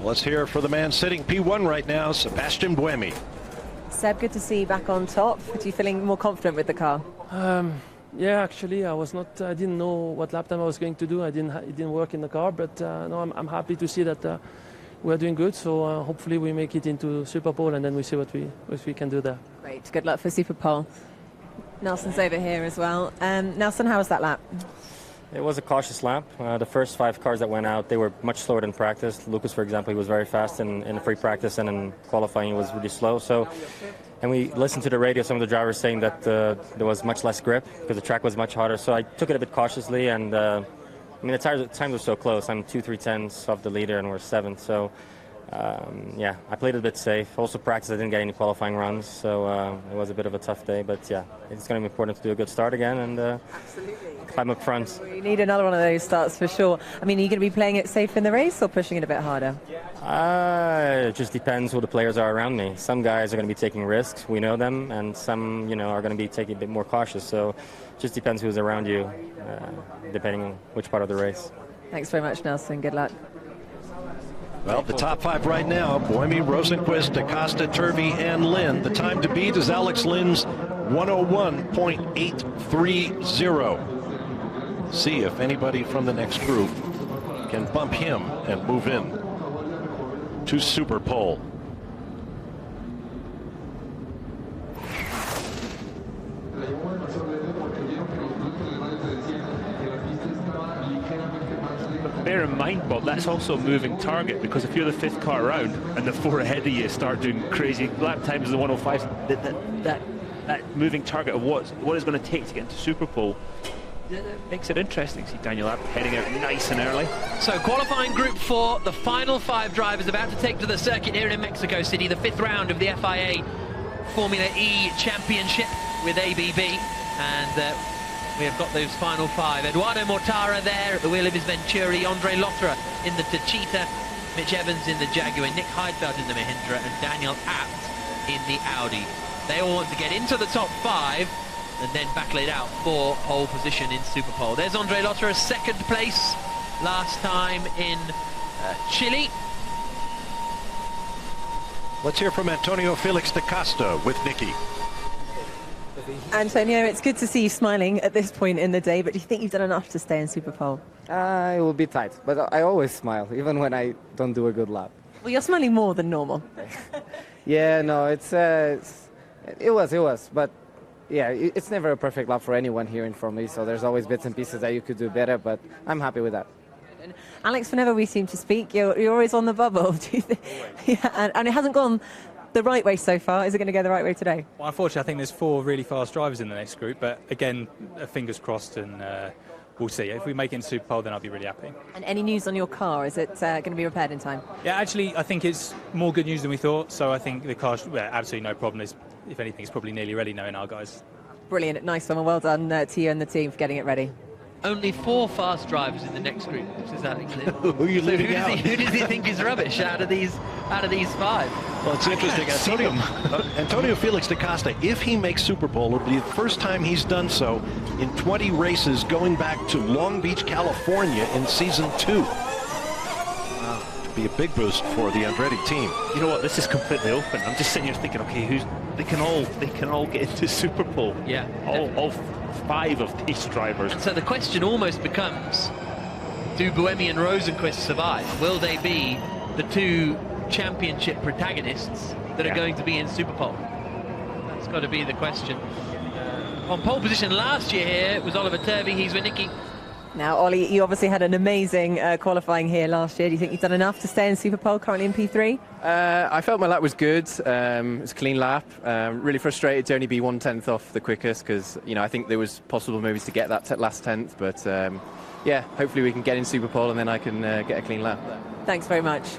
Let's hear for the man sitting P1 right now, Sebastian Buemi. Seb, good to see you back on top. Are you feeling more confident with the car? Yeah, actually, I didn't know what lap time I was going to do. It didn't work in the car, but no, I'm happy to see that we're doing good. So hopefully we make it into Super Pole, and then we see what we can do there. Great, good luck for Super Pole. Nelson's over here as well. Nelson, how was that lap? It was a cautious lap. The first 5 cars that went out, they were much slower than practice. Lucas, for example, he was very fast in free practice, and in qualifying he was really slow. And we listened to the radio, some of the drivers saying that there was much less grip because the track was much harder. So I took it a bit cautiously, and I mean, the times were so close. I'm 2/3 off the leader, and we're 7th. So yeah, I played it a bit safe. Also practice, I didn't get any qualifying runs, so it was a bit of a tough day. But yeah, it's going to be important to do a good start again and climb up front. We need another one of those starts for sure. I mean, are you going to be playing it safe in the race or pushing it a bit harder? It just depends who the players are around me. Some guys are going to be taking risks, we know them, and some, are going to be taking a bit more cautious. So it just depends who's around you, depending on which part of the race. Thanks very much, Nelson. Good luck. Well, the top 5 right now, Buemi, Rosenqvist, da Costa, Turvey, and Lynn. The time to beat is Alex Lynn's 101.830. See if anybody from the next group can bump him and move in to Super Pole. Bear in mind, Bob, that's also a moving target, because if you're the 5th car around and the 4 ahead of you start doing crazy lap times of the 105, that moving target of what it's going to take to get into Super Pole makes it interesting. See Daniel Abt heading out nice and early. So qualifying Group 4, the final 5 drivers about to take to the circuit here in Mexico City, the 5th round of the FIA Formula E Championship with ABB, and we have got those final 5. Eduardo Mortara there at the wheel of his Venturi, Andre Lotterer in the Techeetah, Mitch Evans in the Jaguar, Nick Heidfeld in the Mahindra, and Daniel Abt in the Audi. They all want to get into the top 5 and then battle it out for pole position in Super Pole. There's Andre Lotterer, second place last time in Chile. Let's hear from Antonio Felix da Costa with Nicky. Antonio, it's good to see you smiling at this point in the day, but do you think you've done enough to stay in Super Pole? It will be tight, but I always smile, even when I don't do a good lap. Well, you're smiling more than normal. Yeah, no, it was, but yeah, it's never a perfect lap for anyone here in Formula E, so there's always bits and pieces that you could do better, but I'm happy with that. Alex, whenever we seem to speak, you're always on the bubble. Do you think? Yeah, and it hasn't gone the right way so far. Is it going to go the right way today? Well, unfortunately, I think there's 4 really fast drivers in the next group, but again, fingers crossed, and we'll see. If we make it into Super Pole, then I'll be really happy. And any news on your car? Is it going to be repaired in time? Yeah, actually, I think it's more good news than we thought, so I think the car's absolutely no problem. If anything, it's probably nearly ready knowing our guys. Brilliant, nice one. Well, well done to you and the team for getting it ready. Only 4 fast drivers in the next group, which is Alex Lynn. Who are you leaving out? Who does he think is rubbish out of these 5? Well, it's interesting. Antonio Felix da Costa, if he makes Super Pole, it'll be the first time he's done so in 20 races going back to Long Beach, California in season 2. Wow. To be a big boost for the Andretti team. You know what? This is completely open. I'm just sitting here thinking, okay, they can all get into Super Pole. Yeah. All 5 of these drivers. And so the question almost becomes, do Buemi and Rosenqvist survive? Will they be the 2 championship protagonists that are going to be in Super Pole? That's got to be the question. On pole position last year here was Oliver Turvey. He's with Nicky. Now, Ollie, you obviously had an amazing qualifying here last year. Do you think you've done enough to stay in Super Pole, currently in P3? I felt my lap was good. It was a clean lap. Really frustrated to only be 1/10 off the quickest, because I think there was possible maybe to get that last 10th. But yeah, hopefully we can get in Super Pole and then I can get a clean lap. Thanks very much.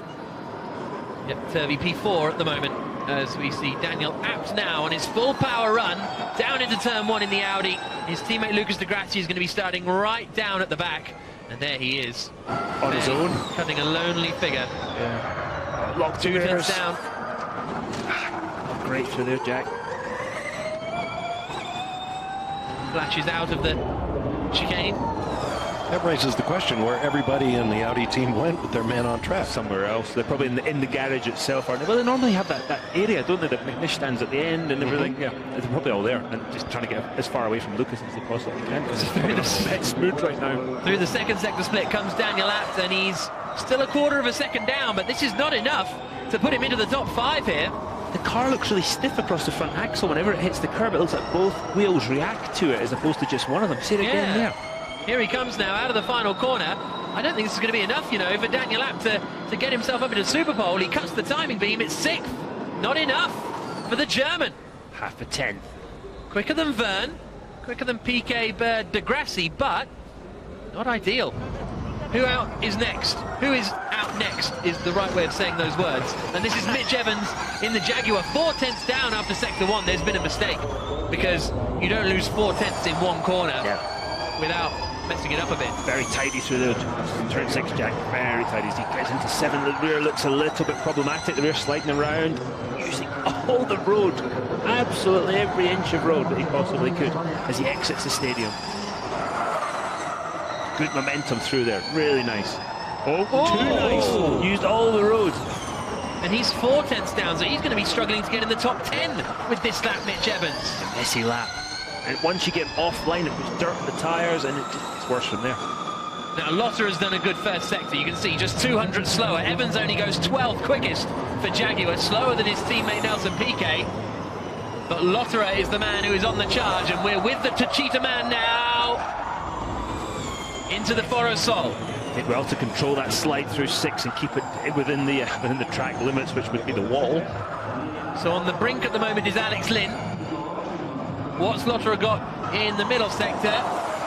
Yep, Turvey P4 at the moment, as we see Daniel Abt now on his full power run down into turn 1 in the Audi. His teammate Lucas Di Grassi is going to be starting right down at the back, and there he is on his own, cutting a lonely figure. Yeah, locked 2 tenths down. Great through there, Jack. Flashes out of the chicane. That raises the question where everybody in the Audi team went with their man on track. Somewhere else. They're probably in the garage itself, aren't they? Well, they normally have that area, don't they? That McNish stands at the end and everything. Yeah, they're probably all there and just trying to get as far away from Lucas as they possibly can. It's smooth right now. Through the second sector split comes Daniel Abt, and he's still a quarter of a second down, but this is not enough to put him into the top 5 here. The car looks really stiff across the front axle. Whenever it hits the curb, it looks like both wheels react to it as opposed to just one of them. See it again there. Here he comes now out of the final corner. I don't think this is going to be enough, for Daniel Abt to get himself up into Super Pole. He cuts the timing beam. It's 6th. Not enough for the German. Half a 10th. Quicker than Verne, quicker than PK Di Grassi, but not ideal. Who out is next? Who is out next is the right way of saying those words. And this is Mitch Evans in the Jaguar. 4 tenths down after sector 1. There's been a mistake, because you don't lose 4 tenths in one corner without messing it up a bit. Very tidy through the turn 6, Jack. Very tidy. As he gets into 7, the rear looks a little bit problematic. The rear sliding around, using all the road, absolutely every inch of road that he possibly could as he exits the stadium. Good momentum through there, really nice. Too nice. Used all the road. And he's 4 tenths down, so he's going to be struggling to get in the top 10 with this lap, Mitch Evans. A messy lap. And once you get offline, it puts dirt on the tyres, and it just gets worse from there. Now, Lotter has done a good first sector. You can see just 200 slower. Evans only goes 12th quickest for Jaguar, slower than his teammate Nelson Piquet. But Lotterer is the man who is on the charge, and we're with the Techeetah man now into the Foro Sol. Did well to control that slide through 6 and keep it within the track limits, which would be the wall. So on the brink at the moment is Alex Lynn. What's Lotterer got in the middle sector?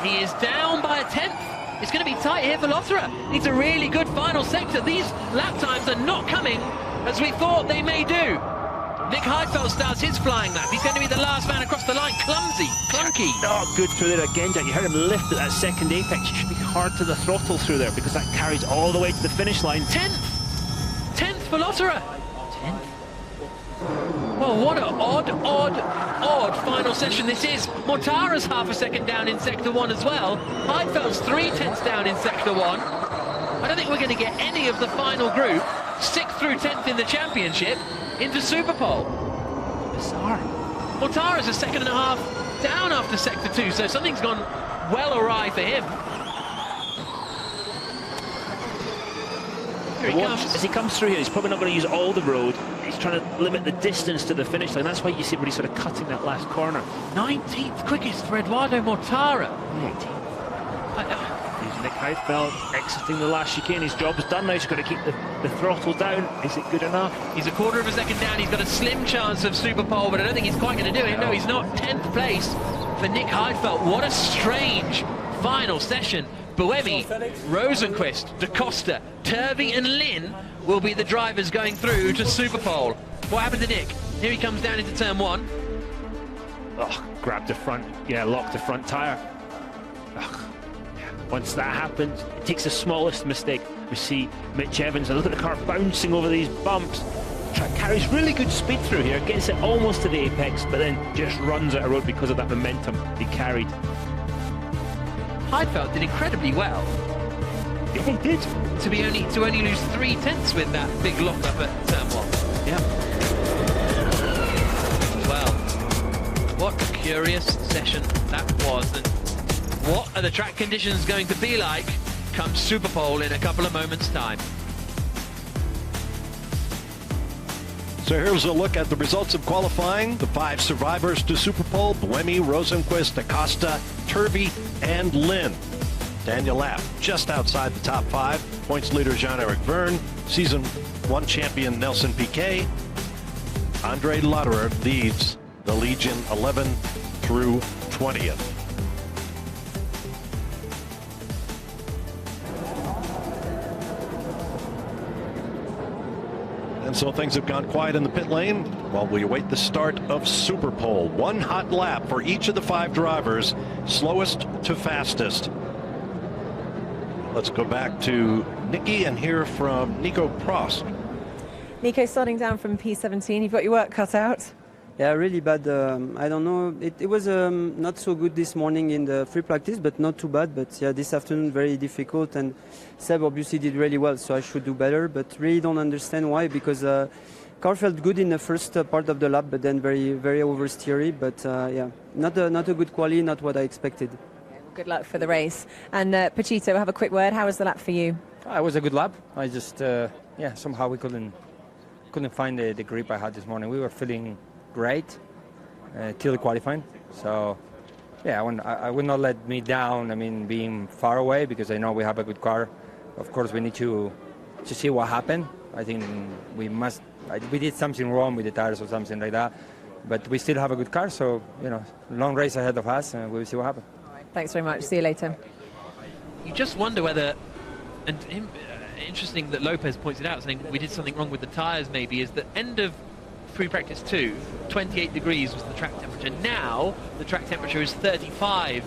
He is down by a 10th. It's going to be tight here for Lotterer. It's a really good final sector. These lap times are not coming as we thought they may do. Nick Heidfeld starts his flying lap. He's going to be the last man across the line. Clumsy, clunky. Not good through there again, Jack. You heard him lift at that second apex. You should be hard to the throttle through there, because that carries all the way to the finish line. 10th! for Lotterer. 10th. Well, what an odd final session this is. Mortara's half a second down in Sector 1 as well. Heidfeld's 3/10 down in Sector 1. I don't think we're going to get any of the final group, 6th through 10th in the championship, into Superpole. Bizarre. Mortara's a second and a half down after Sector 2, so something's gone well awry for him. Here he comes. As he comes through here, he's probably not going to use all the road. He's trying to limit the distance to the finish line. That's why you see everybody sort of cutting that last corner. 19th quickest for Eduardo Mortara. 18th. Here's Nick Heidfeld exiting the last chicane. His job's done now. He's got to keep the throttle down. Is it good enough? He's a quarter of a second down. He's got a slim chance of Superpole, but I don't think he's quite going to do it. No, he's not. 10th place for Nick Heidfeld. What a strange final session. Buemi, Rosenquist, Da Costa, Turvey and Lynn will be the drivers going through to Superpole. What happened to Nick? Here he comes down into turn 1. Oh, grabbed the front, locked the front tyre. Once that happens, it takes the smallest mistake. We see Mitch Evans, and look at the car bouncing over these bumps. Track carries really good speed through here, gets it almost to the apex, but then just runs out of road because of that momentum he carried. Heidfeld did incredibly well. Yeah, he did. To only lose 3/10 with that big lock-up at turn 1. Yeah. Well, what a curious session that was, and what are the track conditions going to be like come Superpole in a couple of moments' time? So here's a look at the results of qualifying. The 5 survivors to Superpole: Buemi, Rosenquist, Acosta, Turvey, and Lynn. Daniel Lapp just outside the top 5. Points leader Jean-Eric Verne. Season 1 champion Nelson Piquet. Andre Lotterer leads the Legion 11 through 20th. And so things have gone quiet in the pit lane while we await the start of Superpole. 1 hot lap for each of the 5 drivers, slowest to fastest. Let's go back to Nikki and hear from Nico Prost. Nico, starting down from P17, you've got your work cut out. Yeah, really bad. I don't know. It was not so good this morning in the free practice, but not too bad. But yeah, this afternoon very difficult. And Seb obviously did really well, so I should do better. But really don't understand why, because car felt good in the first part of the lap, but then very, very oversteery. But yeah, not a good quali, not what I expected. Good luck for the race. And Pachito, have a quick word. How was the lap for you? It was a good lap. I just somehow we couldn't find the grip I had this morning. We were feeling great till the qualifying. So yeah, I would not let me down. I mean, being far away, because I know we have a good car. Of course, we need to see what happened. I think we did something wrong with the tires or something like that. But we still have a good car, so long race ahead of us, and we'll see what happens. Thanks very much. See you later. You just wonder whether, and interesting that Lopez points it out, saying we did something wrong with the tyres maybe, is the end of free practice 2, 28 degrees was the track temperature. Now the track temperature is 35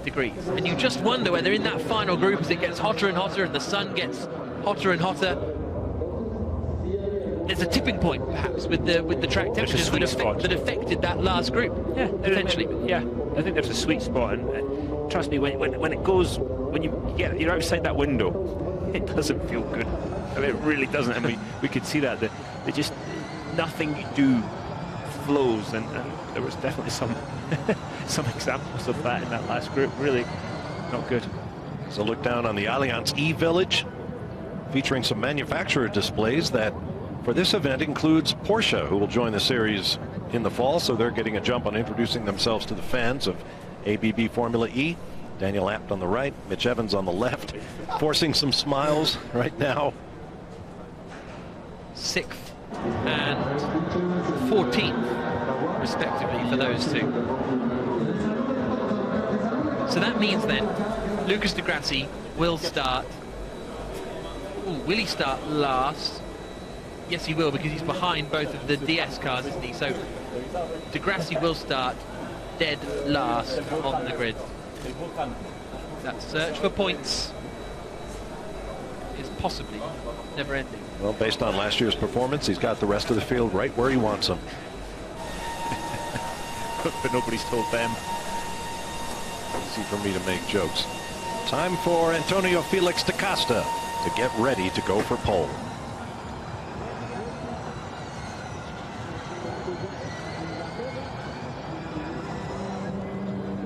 degrees. And you just wonder whether in that final group, as it gets hotter and hotter and the sun gets hotter and hotter, there's a tipping point perhaps with the track temperatures that affected that last group. Yeah, potentially. Yeah, I think there's a sweet spot, and trust me, when it goes, when you're outside that window, it doesn't feel good. I mean, it really doesn't, and we could see that. They just, nothing you do flows, and there was definitely some examples of that in that last group. Really not good. So look down on the Allianz E-Village, featuring some manufacturer displays that for this event includes Porsche, who will join the series in the fall, so they're getting a jump on introducing themselves to the fans of ABB Formula E. Daniel Abt on the right, Mitch Evans on the left, forcing some smiles right now. 6th and 14th, respectively, for those two. So that means then Lucas Di Grassi will start. Will he start last? Yes, he will, because he's behind both of the DS cars, isn't he? So Di Grassi will start dead last on the grid. That search for points is possibly never ending. Well, based on last year's performance, he's got the rest of the field right where he wants them. But nobody's told them. Easy for me to make jokes. Time for Antonio Felix da Costa to get ready to go for pole.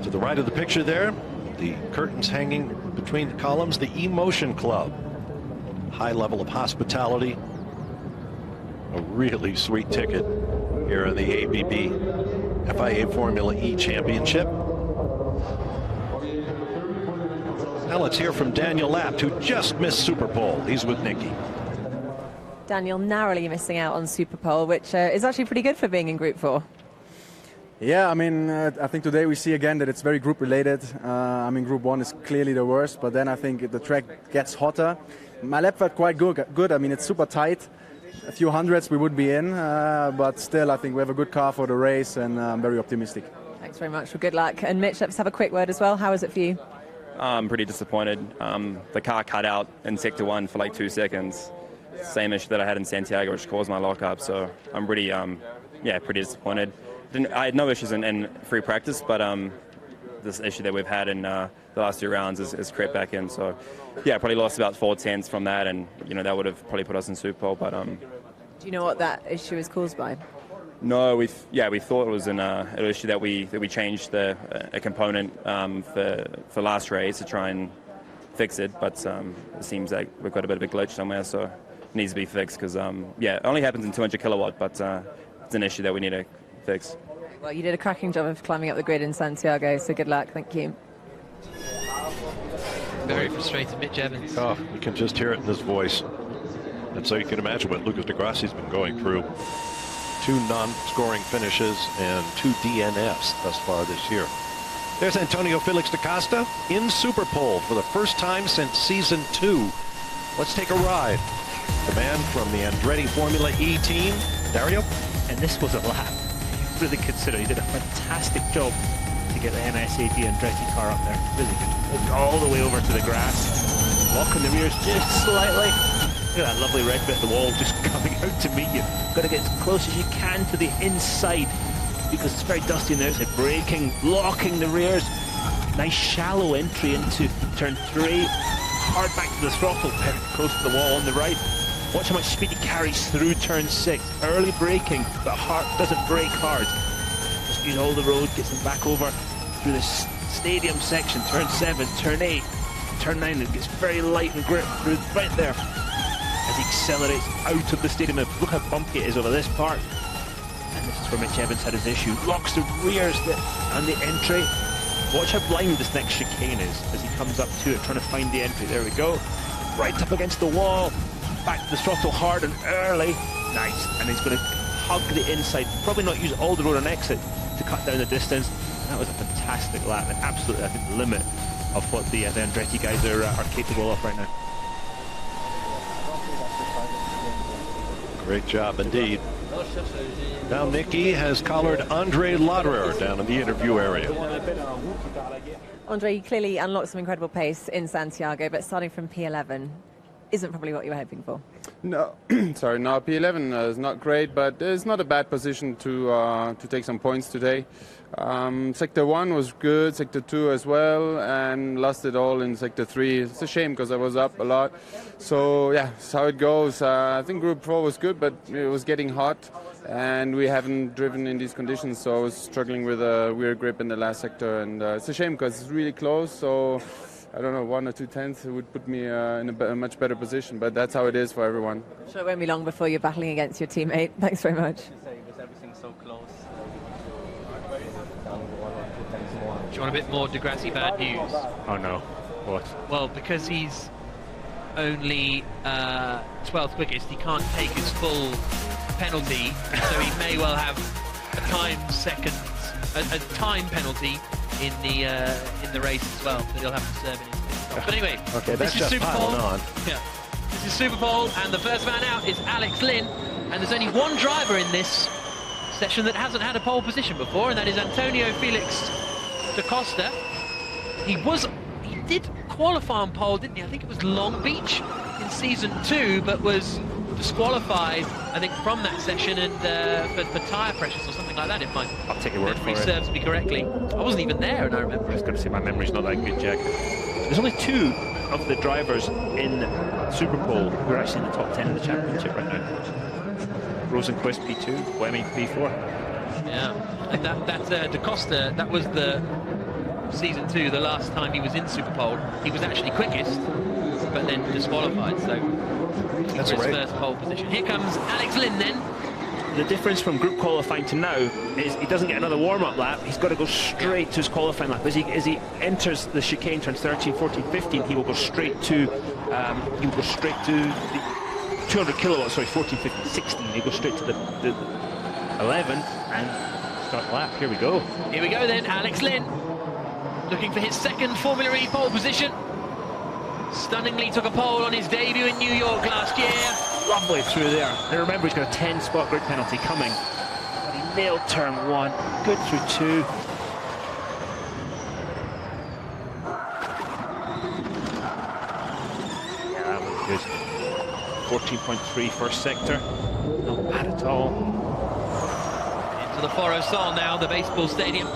To the right of the picture there, the curtains hanging between the columns, the E-Motion Club. High level of hospitality. A really sweet ticket here in the ABB FIA Formula E Championship. Now let's hear from Daniel Lapt, who just missed Super Pole. He's with Nicky. Daniel narrowly missing out on Super Pole, which is actually pretty good for being in Group 4. Yeah, I mean, I think today we see again that it's very group related. I mean, Group 1 is clearly the worst, but then I think the track gets hotter. My lap felt quite good. I mean, it's super tight. A few hundreds we would be in, but still I think we have a good car for the race, and I'm very optimistic. Thanks very much. Well, good luck. And Mitch, let's have a quick word as well. How is it for you? I'm pretty disappointed. The car cut out in Sector 1 for like 2 seconds. Same issue that I had in Santiago, which caused my lockup. So I'm pretty, pretty disappointed. I had no issues in free practice, but this issue that we've had in the last 2 rounds is crept back in. So yeah, probably lost about 4 tenths from that, and that would have probably put us in Super Pole. But do you know what that issue is caused by? no, we thought it was an issue that we changed a component for last race to try and fix it, but it seems like we've got a bit of a glitch somewhere, so it needs to be fixed because it only happens in 200 kilowatt, but it's an issue that we need to fix. Well, you did a cracking job of climbing up the grid in Santiago, so good luck. Thank you. Very frustrated Mitch Evans. Oh, you can just hear it in his voice. And so you can imagine what Lucas de Grassi's been going through. 2 non-scoring finishes and 2 DNFs thus far this year. There's Antonio Felix da Costa in Super Pole for the first time since season 2. Let's take a ride. The man from the Andretti Formula E team, Dario. And this was a lap. Really consider he did a fantastic job to get the MSAB Andretti car up there. Really good. Walked all the way over to the grass, locking the rears just slightly. Look at that lovely red bit of the wall just coming out to meet you. Got to get as close as you can to the inside because it's very dusty on the outside. Braking, locking the rears. Nice shallow entry into turn 3. Hard back to the throttle, very close to the wall on the right. Watch how much speed he carries through turn 6. Early braking, but doesn't brake hard. Just use all the road, gets him back over through the stadium section. Turn 7, turn 8, turn 9. It gets very light and grip through right there as he accelerates out of the stadium. Look how bumpy it is over this part. And this is where Mitch Evans had his issue. Locks the rears and the entry. Watch how blind this next chicane is as he comes up to it, trying to find the entry. There we go. Right up against the wall. Back to the throttle hard and early. Nice. And he's going to hug the inside. Probably not use all the road on exit to cut down the distance. And that was a fantastic lap. And absolutely, I think, the limit of what the Andretti guys are capable of right now. Great job indeed. Now Nicky has collared Andre Lauderer down in the interview area. Andre, you clearly unlocked some incredible pace in Santiago, but starting from P11 isn't probably what you were hoping for. No, sorry, no, P11 is not great, but it's not a bad position to take some points today. Sector 1 was good, Sector 2 as well, and lost it all in Sector 3. It's a shame because I was up a lot. So yeah, that's how it goes. I think Group 4 was good, but it was getting hot, and we haven't driven in these conditions, so I was struggling with a weird grip in the last sector, and it's a shame because it's really close, so I don't know, 1 or 2 tenths would put me in a much better position, but that's how it is for everyone. I'm sure it won't be long before you're battling against your teammate. Thanks very much. Was everything so close? Do you want a bit more de Grassi bad news? Oh no. What? Well, because he's only 12th quickest, he can't take his full penalty, so he may well have a time penalty in the race as well, so he'll have to serve in his pit stop. But anyway, okay, this is Super Pole. Yeah, this is Super Pole, and the first man out is Alex Lynn, and there's only one driver in this session that hasn't had a pole position before, and that is Antonio Felix da Costa. He did qualify on pole, didn't he? I think it was Long Beach. in season 2, but was disqualified, I think, from that session and for tyre pressures or something like that, if my I'll take your word for it. serves me correctly. I wasn't even there, and I remember. I was going to say my memory's not that good, Jack. There's only 2 of the drivers in Superpole who are actually in the top 10 of the championship right now. Rosenquist P2, Fleming P4. Yeah, and that Da Costa, that was the season 2, the last time he was in Superpole. He was actually quickest, but then disqualified, so that's his right. first pole position. Here comes Alex Lynn then. The difference from group qualifying to now is he doesn't get another warm-up lap. He's got to go straight to his qualifying lap. As he enters the chicane, turns 13, 14, 15, he will go straight to the 200 kilowatts. Sorry, 14, 15, 16. He goes straight to the 11 and start the lap. Here we go. Here we go then, Alex Lynn, looking for his second Formula E pole position. Stunningly took a pole on his debut in New York last year. Lovely through there. And remember, he's got a 10-spot grid penalty coming. But he nailed turn 1. Good through 2. Yeah, that was good. 14.3 first sector. Not bad at all. Into the Foro Sol now, the baseball stadium.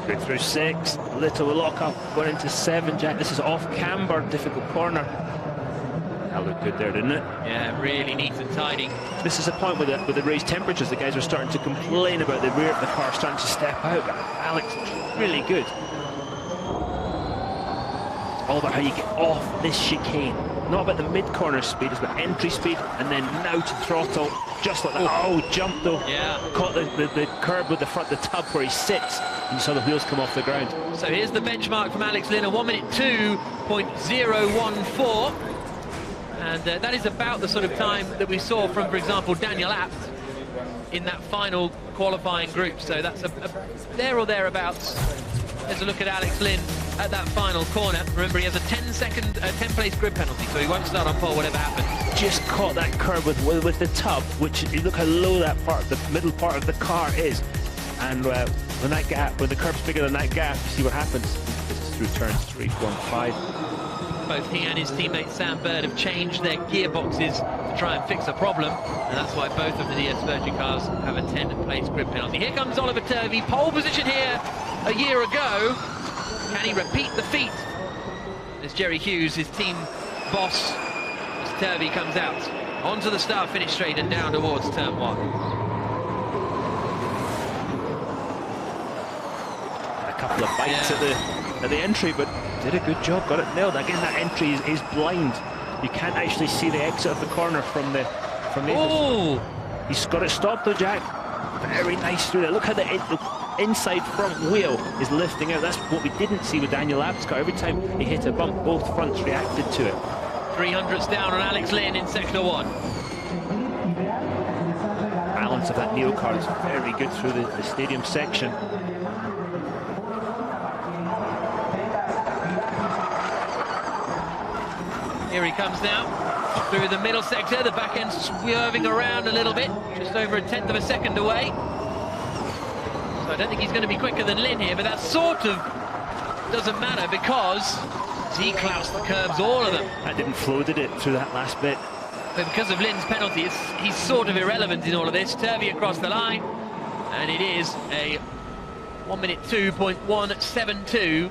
Good through 6. Little lock-up. Going into 7, Jack. This is off camber. Difficult corner. That looked good there, didn't it? Yeah, really neat and tidy. This is a point with the raised temperatures. The guys are starting to complain about the rear of the car starting to step out. But Alex, really good. It's all about how you get off this chicane. Not about the mid-corner speed, it's about entry speed, and then now to throttle, just like that. Oh, jump though. Yeah. Caught the curb with the front, the tub where he sits, and you saw the wheels come off the ground. So here's the benchmark from Alex Lynn, a 1:02.014. And that is about the sort of time that we saw from, for example, Daniel Abt in that final qualifying group. So that's a there or thereabouts. There's a look at Alex Lynn at that final corner. Remember, he has a 10-place grid penalty, so he won't start on pole whatever happens. Just caught that curb with the tub, which you look how low that part, the middle part of the car is. And when the curb's bigger than that gap, you see what happens. This is through turns 3, 4, and 5. Both he and his teammate Sam Bird have changed their gearboxes to try and fix a problem, and that's why both of the DS Virgin cars have a 10-place grid penalty. Here comes Oliver Turvey, pole position here a year ago. Can he repeat the feat? There's Jerry Hughes, his team boss, as Turvey comes out onto the start finish straight and down towards turn 1. A couple of bites at the entry, but did a good job, got it nailed. Again, that entry is blind. You can't actually see the exit of the corner from the. Oh! He's got it stopped though, Jack. Very nice through there. Look how the inside front wheel is lifting out. That's what we didn't see with Daniel Abt's car. Every time he hit a bump, both fronts reacted to it. 300s down on Alex Lynn in sector 1. Balance of that Neo car is very good through the stadium section. Here he comes now, through the middle sector, the back end swerving around a little bit, just over a 1/10 of a second away. So I don't think he's going to be quicker than Lynn here, but that sort of doesn't matter because he clouts the curbs, all of them. That didn't flow, did it, through that last bit? But because of Lynn's penalty, he's sort of irrelevant in all of this. Turvey across the line, and it is a 1:02.172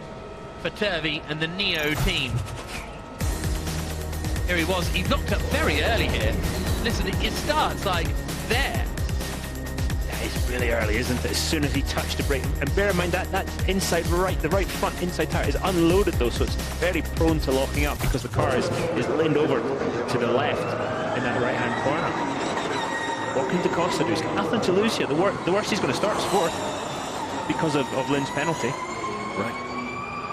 for Turvey and the Neo team. Here he was, he knocked up very early here. Listen, it starts like there. Yeah, it's really early, isn't it? As soon as he touched the brake. And bear in mind that inside right, the right front inside tire is unloaded though, so it's very prone to locking up because the car is leaned over to the left in that right-hand corner. What can Da Costa do? He's got nothing to lose here. The worst he's going to start is 4th because of Lynn's penalty. Right.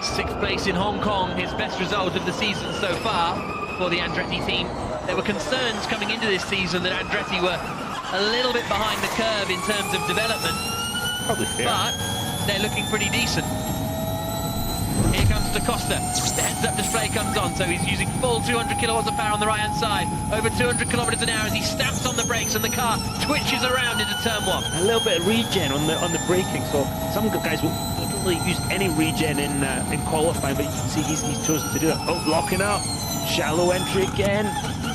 6th place in Hong Kong, his best result of the season so far for the Andretti team. There were concerns coming into this season that Andretti were a little bit behind the curve in terms of development. Probably fair. But they're looking pretty decent. Here comes Da Costa. The heads-up display comes on, so he's using full 200 kilowatts of power on the right-hand side. Over 200 kilometers an hour as he stamps on the brakes and the car twitches around into turn 1. A little bit of regen on the braking, so some guys don't really use any regen in qualifying, but you can see he's chosen to do it. Oh, locking up. Shallow entry again,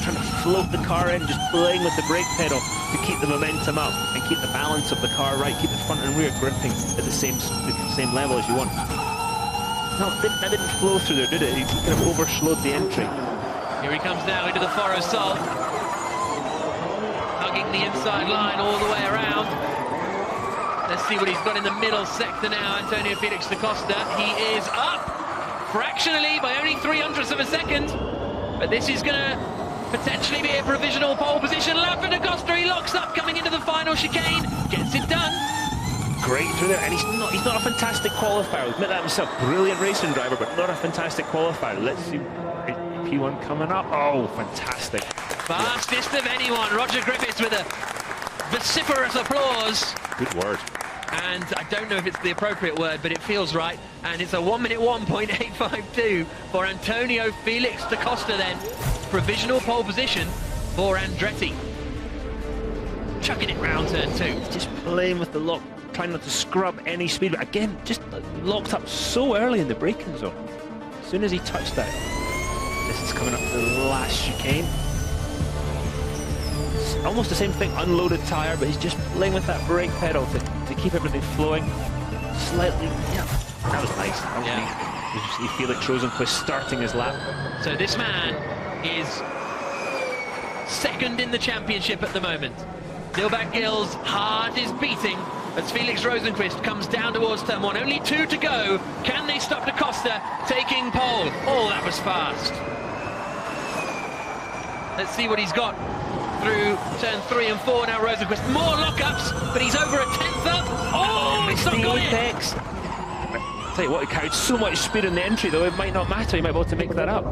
trying to float the car in, just playing with the brake pedal to keep the momentum up and keep the balance of the car right, keep the front and rear gripping at the same level as you want. No, that didn't flow through there, did it? He kind of overslowed the entry. Here he comes now into the Foro Sol, hugging the inside line all the way around. Let's see what he's got in the middle sector now, Antonio Felix da Costa. He is up fractionally by only 300ths of a second, but this is going to potentially be a provisional pole position lap for da Costa. He locks up coming into the final chicane, gets it done. Great through there, and he's not a fantastic qualifier. I'll admit that himself. Brilliant racing driver, but not a fantastic qualifier. Let's see. P1 coming up. Oh, fantastic. Fastest of anyone. Roger Griffiths with a vociferous applause. Good word. And I don't know if it's the appropriate word, but it feels right. And it's a 1 minute 1.852 for Antonio Felix da Costa then. Provisional pole position for Andretti. Chucking it round turn 2. Just playing with the lock, trying not to scrub any speed. But again, just locked up so early in the braking zone. As soon as he touched that, this is coming up to the last chicane. It's almost the same thing, unloaded tyre, but he's just playing with that brake pedal to keep everything flowing. Slightly, yeah, that was nice. That was neat. You see Felix Rosenqvist starting his lap. So this man is second in the championship at the moment. Dilbach Gill's heart is beating as Felix Rosenqvist comes down towards turn 1. Only 2 to go. Can they stop da Costa taking pole? Oh, that was fast. Let's see what he's got through turn 3 and 4 now. Rosenqvist, more lockups, but he's over a 10th up. Oh, it's not got it. Tell you what, he carried so much speed in the entry, though, it might not matter. He might be able to make that up.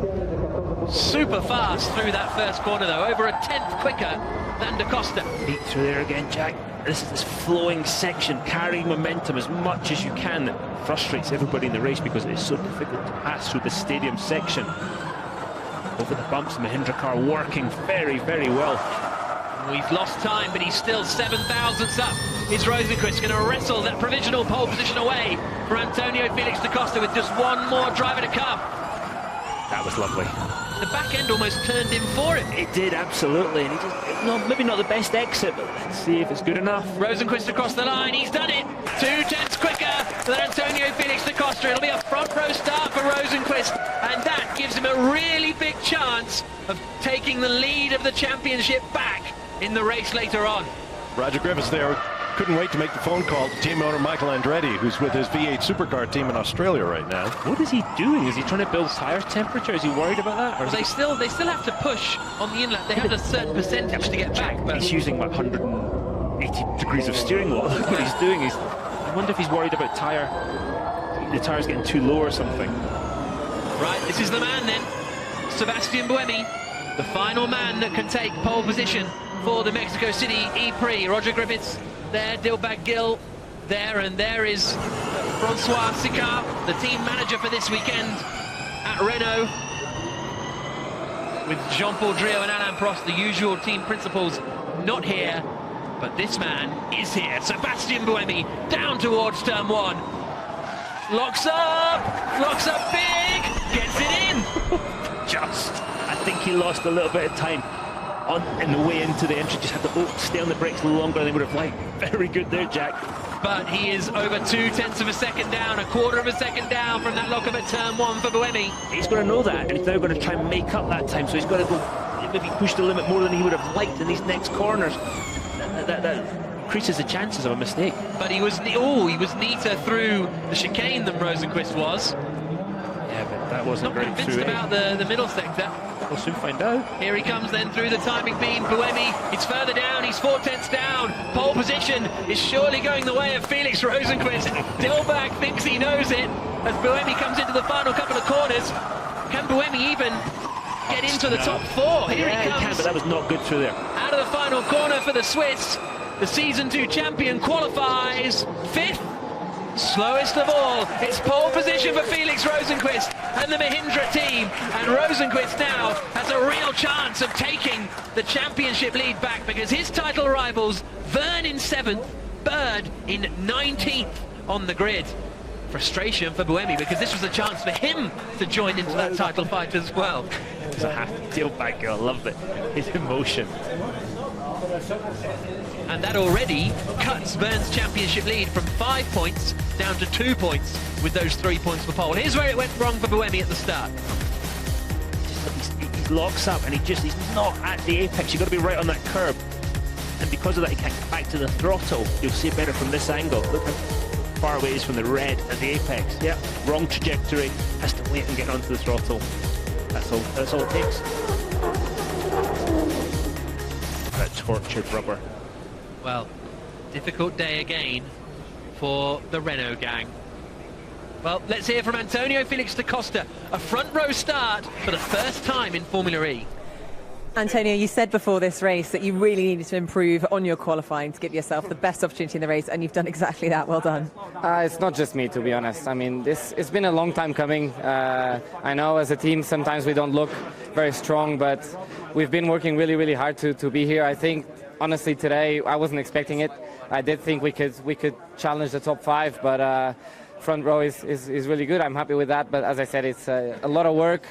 Super fast through that first corner, though. Over a 10th quicker than da Costa. Beat through there again, Jack. This is this flowing section, carrying momentum as much as you can. That frustrates everybody in the race because it is so difficult to pass through the stadium section. Over the bumps, Mahindra car working very, very well. We've lost time, but he's still 7 thousandths up. Is Rosenqvist going to wrestle that provisional pole position away for Antonio Felix da Costa with just one more driver to come? That was lovely. The back end almost turned in for him. It did, absolutely. And he just, no, maybe not the best exit, but let's see if it's good enough. Rosenqvist across the line, he's done it. 2 tenths quicker than Antonio Felix da Costa. It'll be a front row start for Rosenqvist, and that gives him a really big chance of taking the lead of the championship back in the race later on. Roger Griffiths there couldn't wait to make the phone call to team owner Michael Andretti, who's with his V8 supercar team in Australia right now. What is he doing? Is he trying to build tyre temperature? Is he worried about that? Or well, they still have to push on the inlet. They have a certain percentage to get back. But he's using like 180 degrees of steering wheel. What he's doing is, I wonder if he's worried about the tyre's getting too low or something. Right, this is the man then, Sebastian Buemi, the final man that can take pole position for the Mexico City E-Prix. Roger Griffiths there, Dilbach Gill there, and there is Francois Sicard, the team manager for this weekend at Renault, with Jean-Paul Drio and Alain Prost, the usual team principals, not here, but this man is here. Sebastian Buemi down towards turn 1. Locks up big, gets it in. Just, I think he lost a little bit of time in the way into the entry. Just had to stay on the brakes a little longer than they would have liked. Very good there, Jack. But he is over 2 tenths of a second down, a quarter of a second down from that lockup at turn 1 for Buemi. He's got to know that, and he's now going to try and make up that time. So he's got to go, maybe push the limit more than he would have liked in these next corners. That increases the chances of a mistake. But he was neater through the chicane than Rosenqvist was. Yeah, but that wasn't not convinced about the middle sector. We'll soon find out. Here he comes then through the timing beam. Buemi, it's further down, he's 4 tenths down. Pole position is surely going the way of Felix Rosenqvist. Dilbach thinks he knows it as Buemi comes into the final couple of corners. Can Buemi even get into the top 4? Here he comes. He can, but that was not good through there. Out of the final corner for the Swiss. The Season 2 champion qualifies 5th. Slowest of all. It's pole position for Felix Rosenqvist and the Mahindra team. And Rosenqvist now has a real chance of taking the championship lead back because his title rivals, Verne in 7th, Bird in 19th on the grid. frustration for Buemi, because this was a chance for him to join into that title fight as well. It's a happy tailback. I love it. His emotion. And that already cuts Verne's championship lead from 5 points down to 2 points with those 3 points for pole. Here's where it went wrong for Buemi at the start. He locks up and he's not at the apex. You've got to be right on that curb. And because of that, he can't get back to the throttle. You'll see it better from this angle. Look how far away it is from the red at the apex. Yeah, wrong trajectory. Has to wait and get onto the throttle. That's all it takes. That tortured rubber. Well, difficult day again for the Renault gang. Well, let's hear from Antonio Felix da Costa. A front row start for the first time in Formula E. Antonio, you said before this race that you really needed to improve on your qualifying to give yourself the best opportunity in the race, and you've done exactly that. Well done. It's not just me, to be honest. I mean, it's been a long time coming. I know as a team sometimes we don't look very strong, but we've been working really, really hard to be here. I think, honestly, today I wasn't expecting it. I did think we could challenge the top 5, but front row is really good. I'm happy with that, but as I said, it's a lot of work,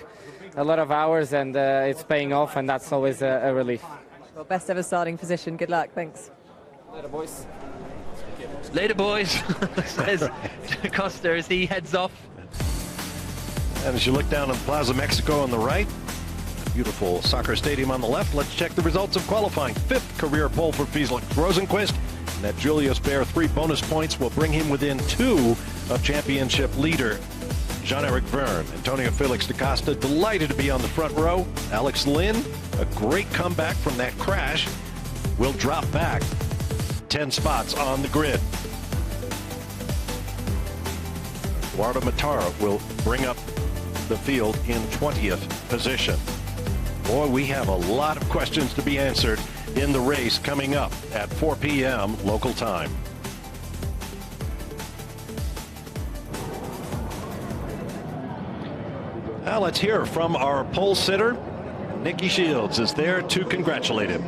a lot of hours, and it's paying off, and that's always a relief. Well, best ever starting position. Good luck. Thanks. Later, boys. Later, boys, says da Costa as he heads off. And as you look down on Plaza Mexico on the right, beautiful soccer stadium on the left, let's check the results of qualifying. 5th career pole for Felix Rosenqvist. And that Julius Baer 3 bonus points will bring him within 2 of championship leader Jean-Eric Verne. Antonio Felix da Costa delighted to be on the front row. Alex Lynn, a great comeback from that crash, will drop back 10 spots on the grid. Eduardo Matara will bring up the field in 20th position. Boy, we have a lot of questions to be answered in the race coming up at 4 p.m. local time. Now let's hear from our pole sitter. Nikki Shields is there to congratulate him.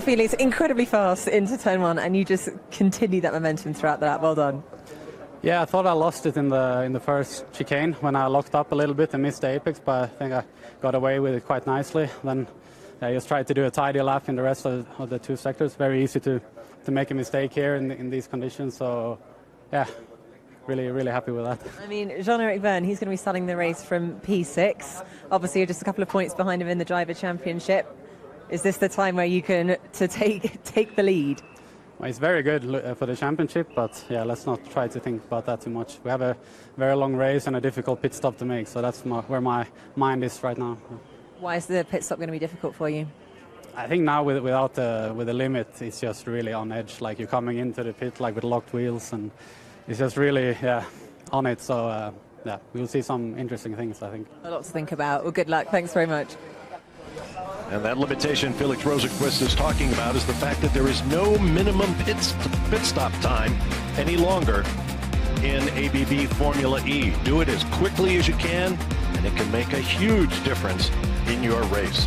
Felix, incredibly fast into turn 1, and you just continue that momentum throughout that. Well done. Yeah, I thought I lost it in the first chicane when I locked up a little bit and missed the apex, but I think I got away with it quite nicely. Then I just tried to do a tidy lap in the rest of the 2 sectors. Very easy to make a mistake here in these conditions. So, yeah, really, really happy with that. I mean, Jean-Eric Verne, he's going to be starting the race from P6. Obviously, you're just a couple of points behind him in the driver championship. Is this the time where you can take the lead? Well, it's very good for the championship, but yeah, let's not try to think about that too much. We have a very long race and a difficult pit stop to make, so that's where my mind is right now. Why is the pit stop going to be difficult for you? I think now with the limit, it's just really on edge. Like you're coming into the pit like with locked wheels, and it's just really on it. So yeah, we'll see some interesting things, I think. A lot to think about. Well, good luck. Thanks very much. And that limitation Felix Rosenqvist is talking about is the fact that there is no minimum pit stop time any longer in ABB Formula E. Do it as quickly as you can, and it can make a huge difference in your race.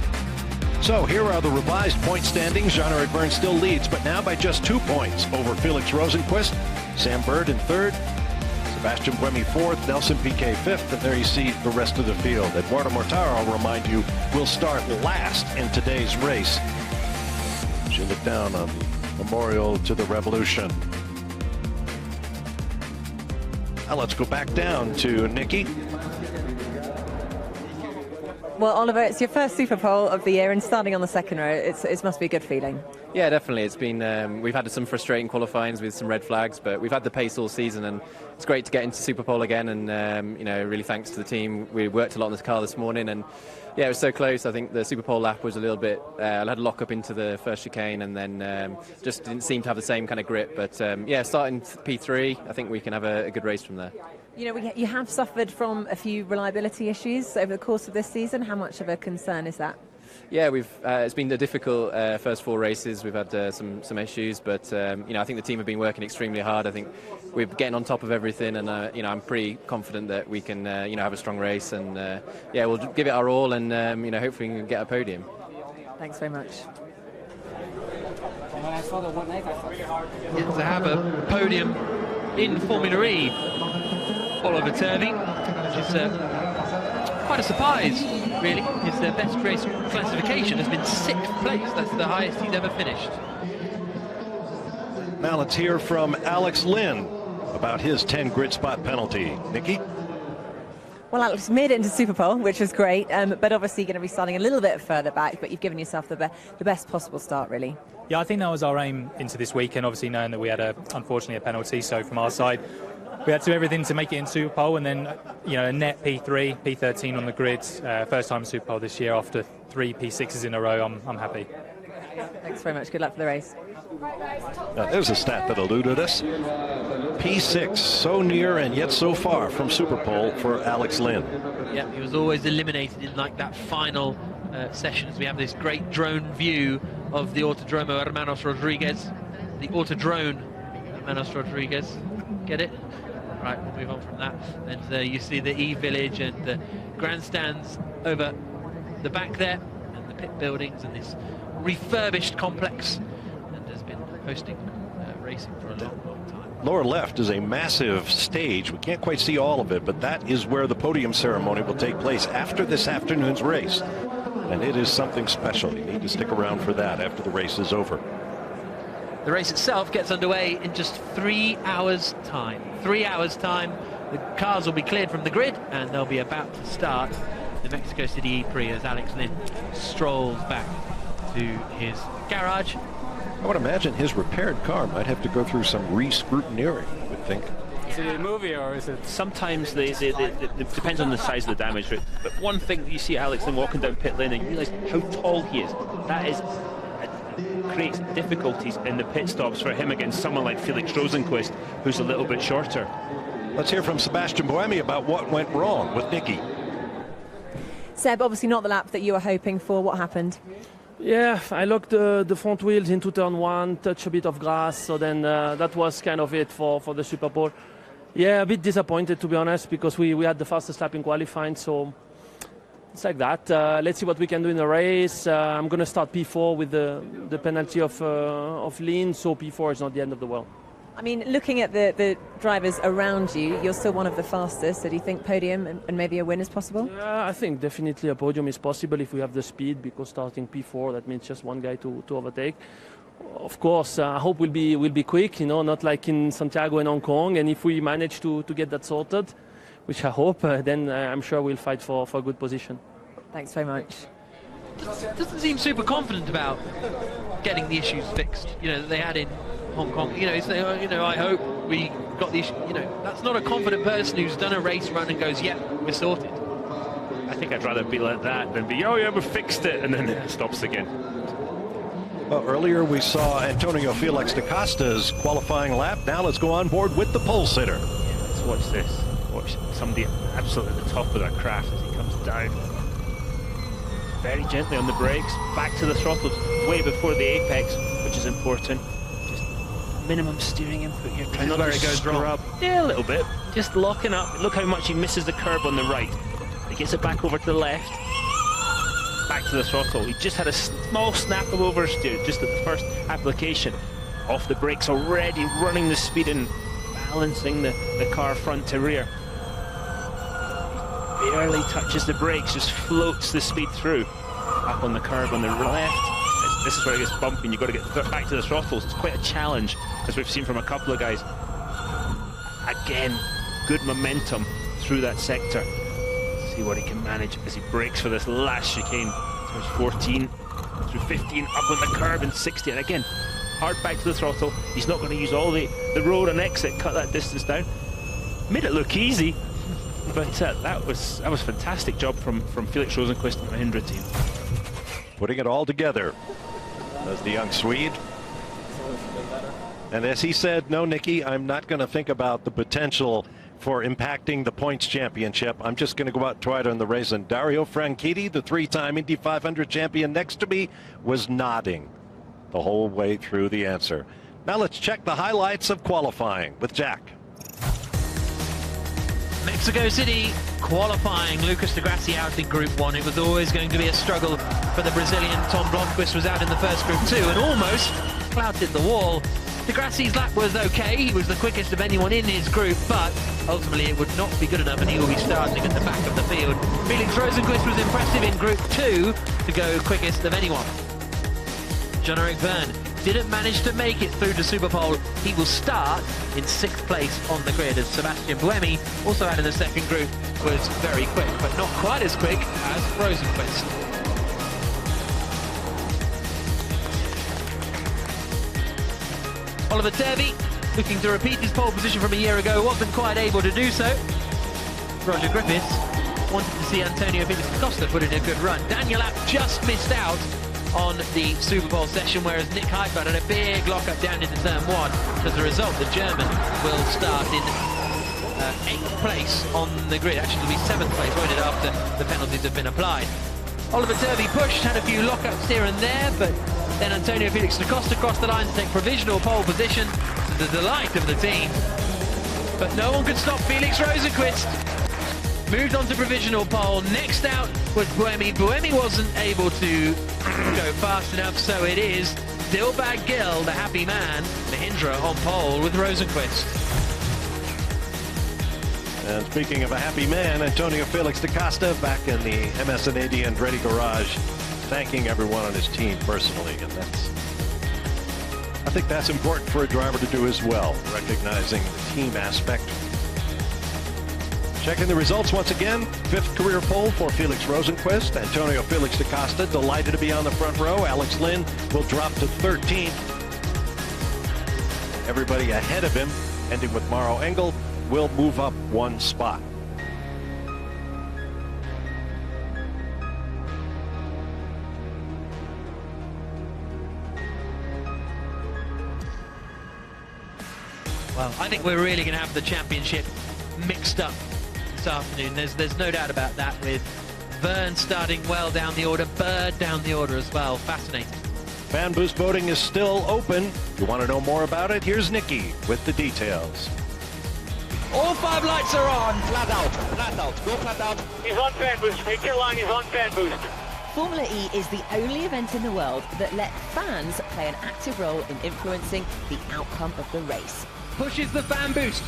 So here are the revised point standings. Jean-Eric Verne still leads, but now by just 2 points over Felix Rosenqvist. Sam Bird in 3rd, Sebastian Buemi 4th, Nelson Piquet 5th, and there you see the rest of the field. Eduardo Mortara, I'll remind you, will start last in today's race. As you look down on the Memorial to the Revolution. Now let's go back down to Nikki. Well, Oliver, it's your first Super Pole of the year, and starting on the second row, it must be a good feeling. Yeah, definitely. It's been we've had some frustrating qualifyings with some red flags, but we've had the pace all season, and it's great to get into Super Pole again. And really thanks to the team. We worked a lot on this car this morning, and yeah, it was so close. I think the Super Pole lap was a little bit. I had a lock up into the first chicane, and then just didn't seem to have the same kind of grip. But yeah, starting P3, I think we can have a good race from there. You know, you have suffered from a few reliability issues over the course of this season. How much of a concern is that? Yeah, it's been a difficult first 4 races. We've had some issues, but I think the team have been working extremely hard. I think we're getting on top of everything, and I'm pretty confident that we can have a strong race, and yeah, we'll give it our all, and hopefully we can get a podium. Thanks very much. To have a podium in Formula E, Oliver Turvey, which is quite a surprise, really. His best race classification has been 6th place. That's the highest he's ever finished. Now let's hear from Alex Lynn about his 10 grid spot penalty. Nikki? Well, Alex made it into Super Pole, which was great, but obviously going to be starting a little bit further back, but you've given yourself the best possible start, really. Yeah, I think that was our aim into this weekend, obviously knowing that we had, unfortunately, a penalty. So from our side, we had to do everything to make it in Super Pole, and then, a net P3, P13 on the grid. First time in Super Pole this year after 3 P6s in a row. I'm happy. Thanks very much. Good luck for the race. Now, there's a stat that eluded us. P6, so near and yet so far from Super Pole for Alex Lynn. Yeah, he was always eliminated in that final session, as we have this great drone view of the Autodromo Hermanos Rodriguez. The Autodrone Hermanos Rodriguez. Get it? Right, we'll move on from that. And you see the E-Village and the grandstands over the back there, and the pit buildings, and this refurbished complex, and has been hosting racing for a long time. Lower left is a massive stage. We can't quite see all of it, but that is where the podium ceremony will take place after this afternoon's race. And it is something special. You need to stick around for that after the race is over. The race itself gets underway in just 3 hours' time. 3 hours' time, the cars will be cleared from the grid, and they'll be about to start the Mexico City E-Prix as Alex Lynn strolls back to his garage. I would imagine his repaired car might have to go through some re-scrutineering, I would think. Is it a movie or is it? Sometimes it depends on the size of the damage. But one thing that you see Alex Lynn walking down pit lane and you realise how tall he is. That is creates difficulties in the pit stops for him against someone like Felix Rosenqvist, who's a little bit shorter. Let's hear from Sebastian Buemi about what went wrong with Nicky. Seb, obviously not the lap that you were hoping for. What happened? Yeah, I locked the front wheels into turn 1, touched a bit of grass, so then that was kind of it for the Super Bowl. Yeah, a bit disappointed, to be honest, because we had the fastest lap in qualifying, so it's like that. Let's see what we can do in the race. I'm going to start P4 with the penalty of lean, so P4 is not the end of the world. I mean, looking at the drivers around you, you're still one of the fastest, so do you think podium and maybe a win is possible? Yeah, I think definitely a podium is possible if we have the speed, because starting P4, that means just one guy to overtake. Of course, I hope we'll be quick, not like in Santiago and Hong Kong, and if we manage to get that sorted, which I hope, then I'm sure we'll fight for a good position. Thanks very much. Doesn't seem super confident about getting the issues fixed, that they had in Hong Kong. I hope we got the issue. That's not a confident person who's done a race run and goes, yeah, we're sorted. I think I'd rather be like that than be, oh yeah, we fixed it, and then it stops again. Well, earlier we saw Antonio Felix da Costa's qualifying lap. Now let's go on board with the pole sitter. Yeah, let's watch this. Watch somebody absolutely at the top of their craft as he comes down. Very gently on the brakes, back to the throttle, way before the apex, which is important. Just minimum steering input here. This is where it goes wrong. Yeah, a little bit. Just locking up. Look how much he misses the curb on the right. He gets it back over to the left. Back to the throttle. He just had a small snap of oversteer just at the first application. Off the brakes already, running the speed and balancing the car front to rear. Barely touches the brakes, just floats the speed through. Up on the curb on the left. This is where it gets bumpy and you've got to get back to the throttles. It's quite a challenge, as we've seen from a couple of guys. Again, good momentum through that sector. See what he can manage as he brakes for this last chicane. There's 14, through 15, up on the curb and 60. And again, hard back to the throttle. He's not going to use all the road and exit, cut that distance down. Made it look easy. But that was fantastic job from Felix Rosenqvist and the Mahindra team. Putting it all together as the young Swede. And as he said, no, Nicky, I'm not going to think about the potential for impacting the points championship. I'm just going to go out and try it on the race. And Dario Franchitti, the 3-time Indy 500 champion next to me, was nodding the whole way through the answer. Now let's check the highlights of qualifying with Jack. Mexico City qualifying. Lucas de Grassi out in Group 1. It was always going to be a struggle for the Brazilian. Tom Blomqvist was out in the first Group 2 and almost clouded the wall Degrassi's lap was okay. He was the quickest of anyone in his group, but ultimately it would not be good enough, and he will be starting at the back of the field. Felix Rosenqvist was impressive in Group 2 to go quickest of anyone. Jean-Eric Vergne didn't manage to make it through to Superpole. He will start in 6th place on the grid, as Sebastian Buemi, also out in the second group, was very quick, but not quite as quick as Rosenqvist. Oliver Turvey, looking to repeat his pole position from a year ago, wasn't quite able to do so. Roger Griffiths wanted to see Antonio Felix da Costa put in a good run. Daniel Abt just missed out on the Super Bowl session, whereas Nick Heidfeld had a big lock-up down into turn 1. As a result, the German will start in 8th place on the grid. Actually, it'll be 7th place, won't it, after the penalties have been applied. Oliver Turvey pushed, had a few lock-ups here and there, but then Antonio Felix da Costa crossed the line to take provisional pole position, to the delight of the team. But no one could stop Felix Rosenqvist. Moved on to provisional pole. Next out was Buemi. Buemi wasn't able to go fast enough, so it is Dilbag Gill, the happy man, Mahindra on pole with Rosenqvist. And speaking of a happy man, Antonio Felix da Costa back in the MS&AD Andretti garage, thanking everyone on his team personally, and I think that's important for a driver to do as well, recognizing the team aspect. Checking the results once again, 5th career pole for Felix Rosenqvist. Antonio Felix da Costa delighted to be on the front row. Alex Lynn will drop to 13th. Everybody ahead of him, ending with Mauro Engel, will move up 1 spot. Well, I think we're really going to have the championship mixed up this afternoon. There's no doubt about that, with Vergne starting well down the order, Bird down the order as well. Fascinating. Fan boost voting is still open. If you want to know more about it, here's Nikki with the details. All 5 lights are on. Flat out, go flat out. He's on fan boost, take your line, he's on fan boost. Formula E is the only event in the world that let fans play an active role in influencing the outcome of the race. Pushes the fan boost.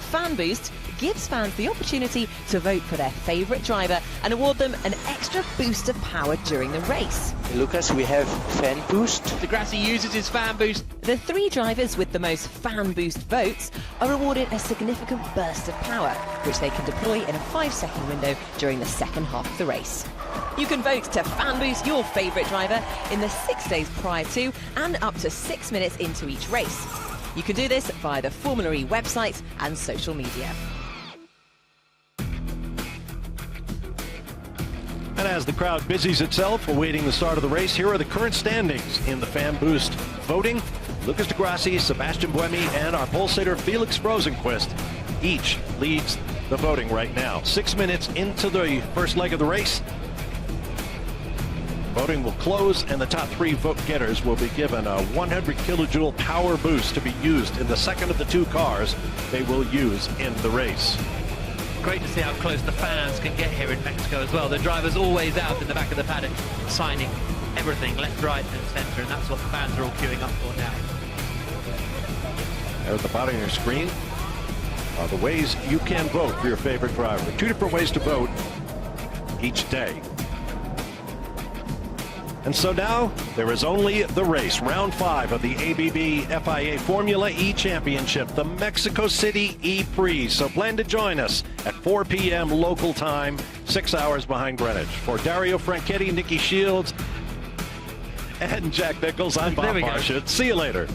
Fan Boost gives fans the opportunity to vote for their favourite driver and award them an extra boost of power during the race. Lucas, we have Fan Boost. Degrassi uses his Fan Boost. The 3 drivers with the most Fan Boost votes are awarded a significant burst of power, which they can deploy in a 5-second window during the second half of the race. You can vote to Fan Boost your favourite driver in the 6 days prior to and up to 6 minutes into each race. You can do this via the Formula E website and social media. And as the crowd busies itself awaiting the start of the race, here are the current standings in the Fan Boost voting. Lucas Degrassi, Sebastian Buemi, and our pole sitter Felix Rosenqvist each leads the voting right now. 6 minutes into the first leg of the race, voting will close, and the top 3 vote getters will be given a 100 kilojoule power boost to be used in the second of the 2 cars they will use in the race. Great to see how close the fans can get here in Mexico as well. The driver's always out in the back of the paddock, signing everything left, right and centre, and that's what the fans are all queuing up for now. There at the bottom of your screen are the ways you can vote for your favorite driver. 2 different ways to vote each day. And so now, there is only the race, round 5 of the ABB FIA Formula E Championship, the Mexico City E-Prix. So plan to join us at 4 p.m. local time, 6 hours behind Greenwich. For Dario Franchetti, Nikki Shields, and Jack Nichols, I'm Bob Marchett. See you later.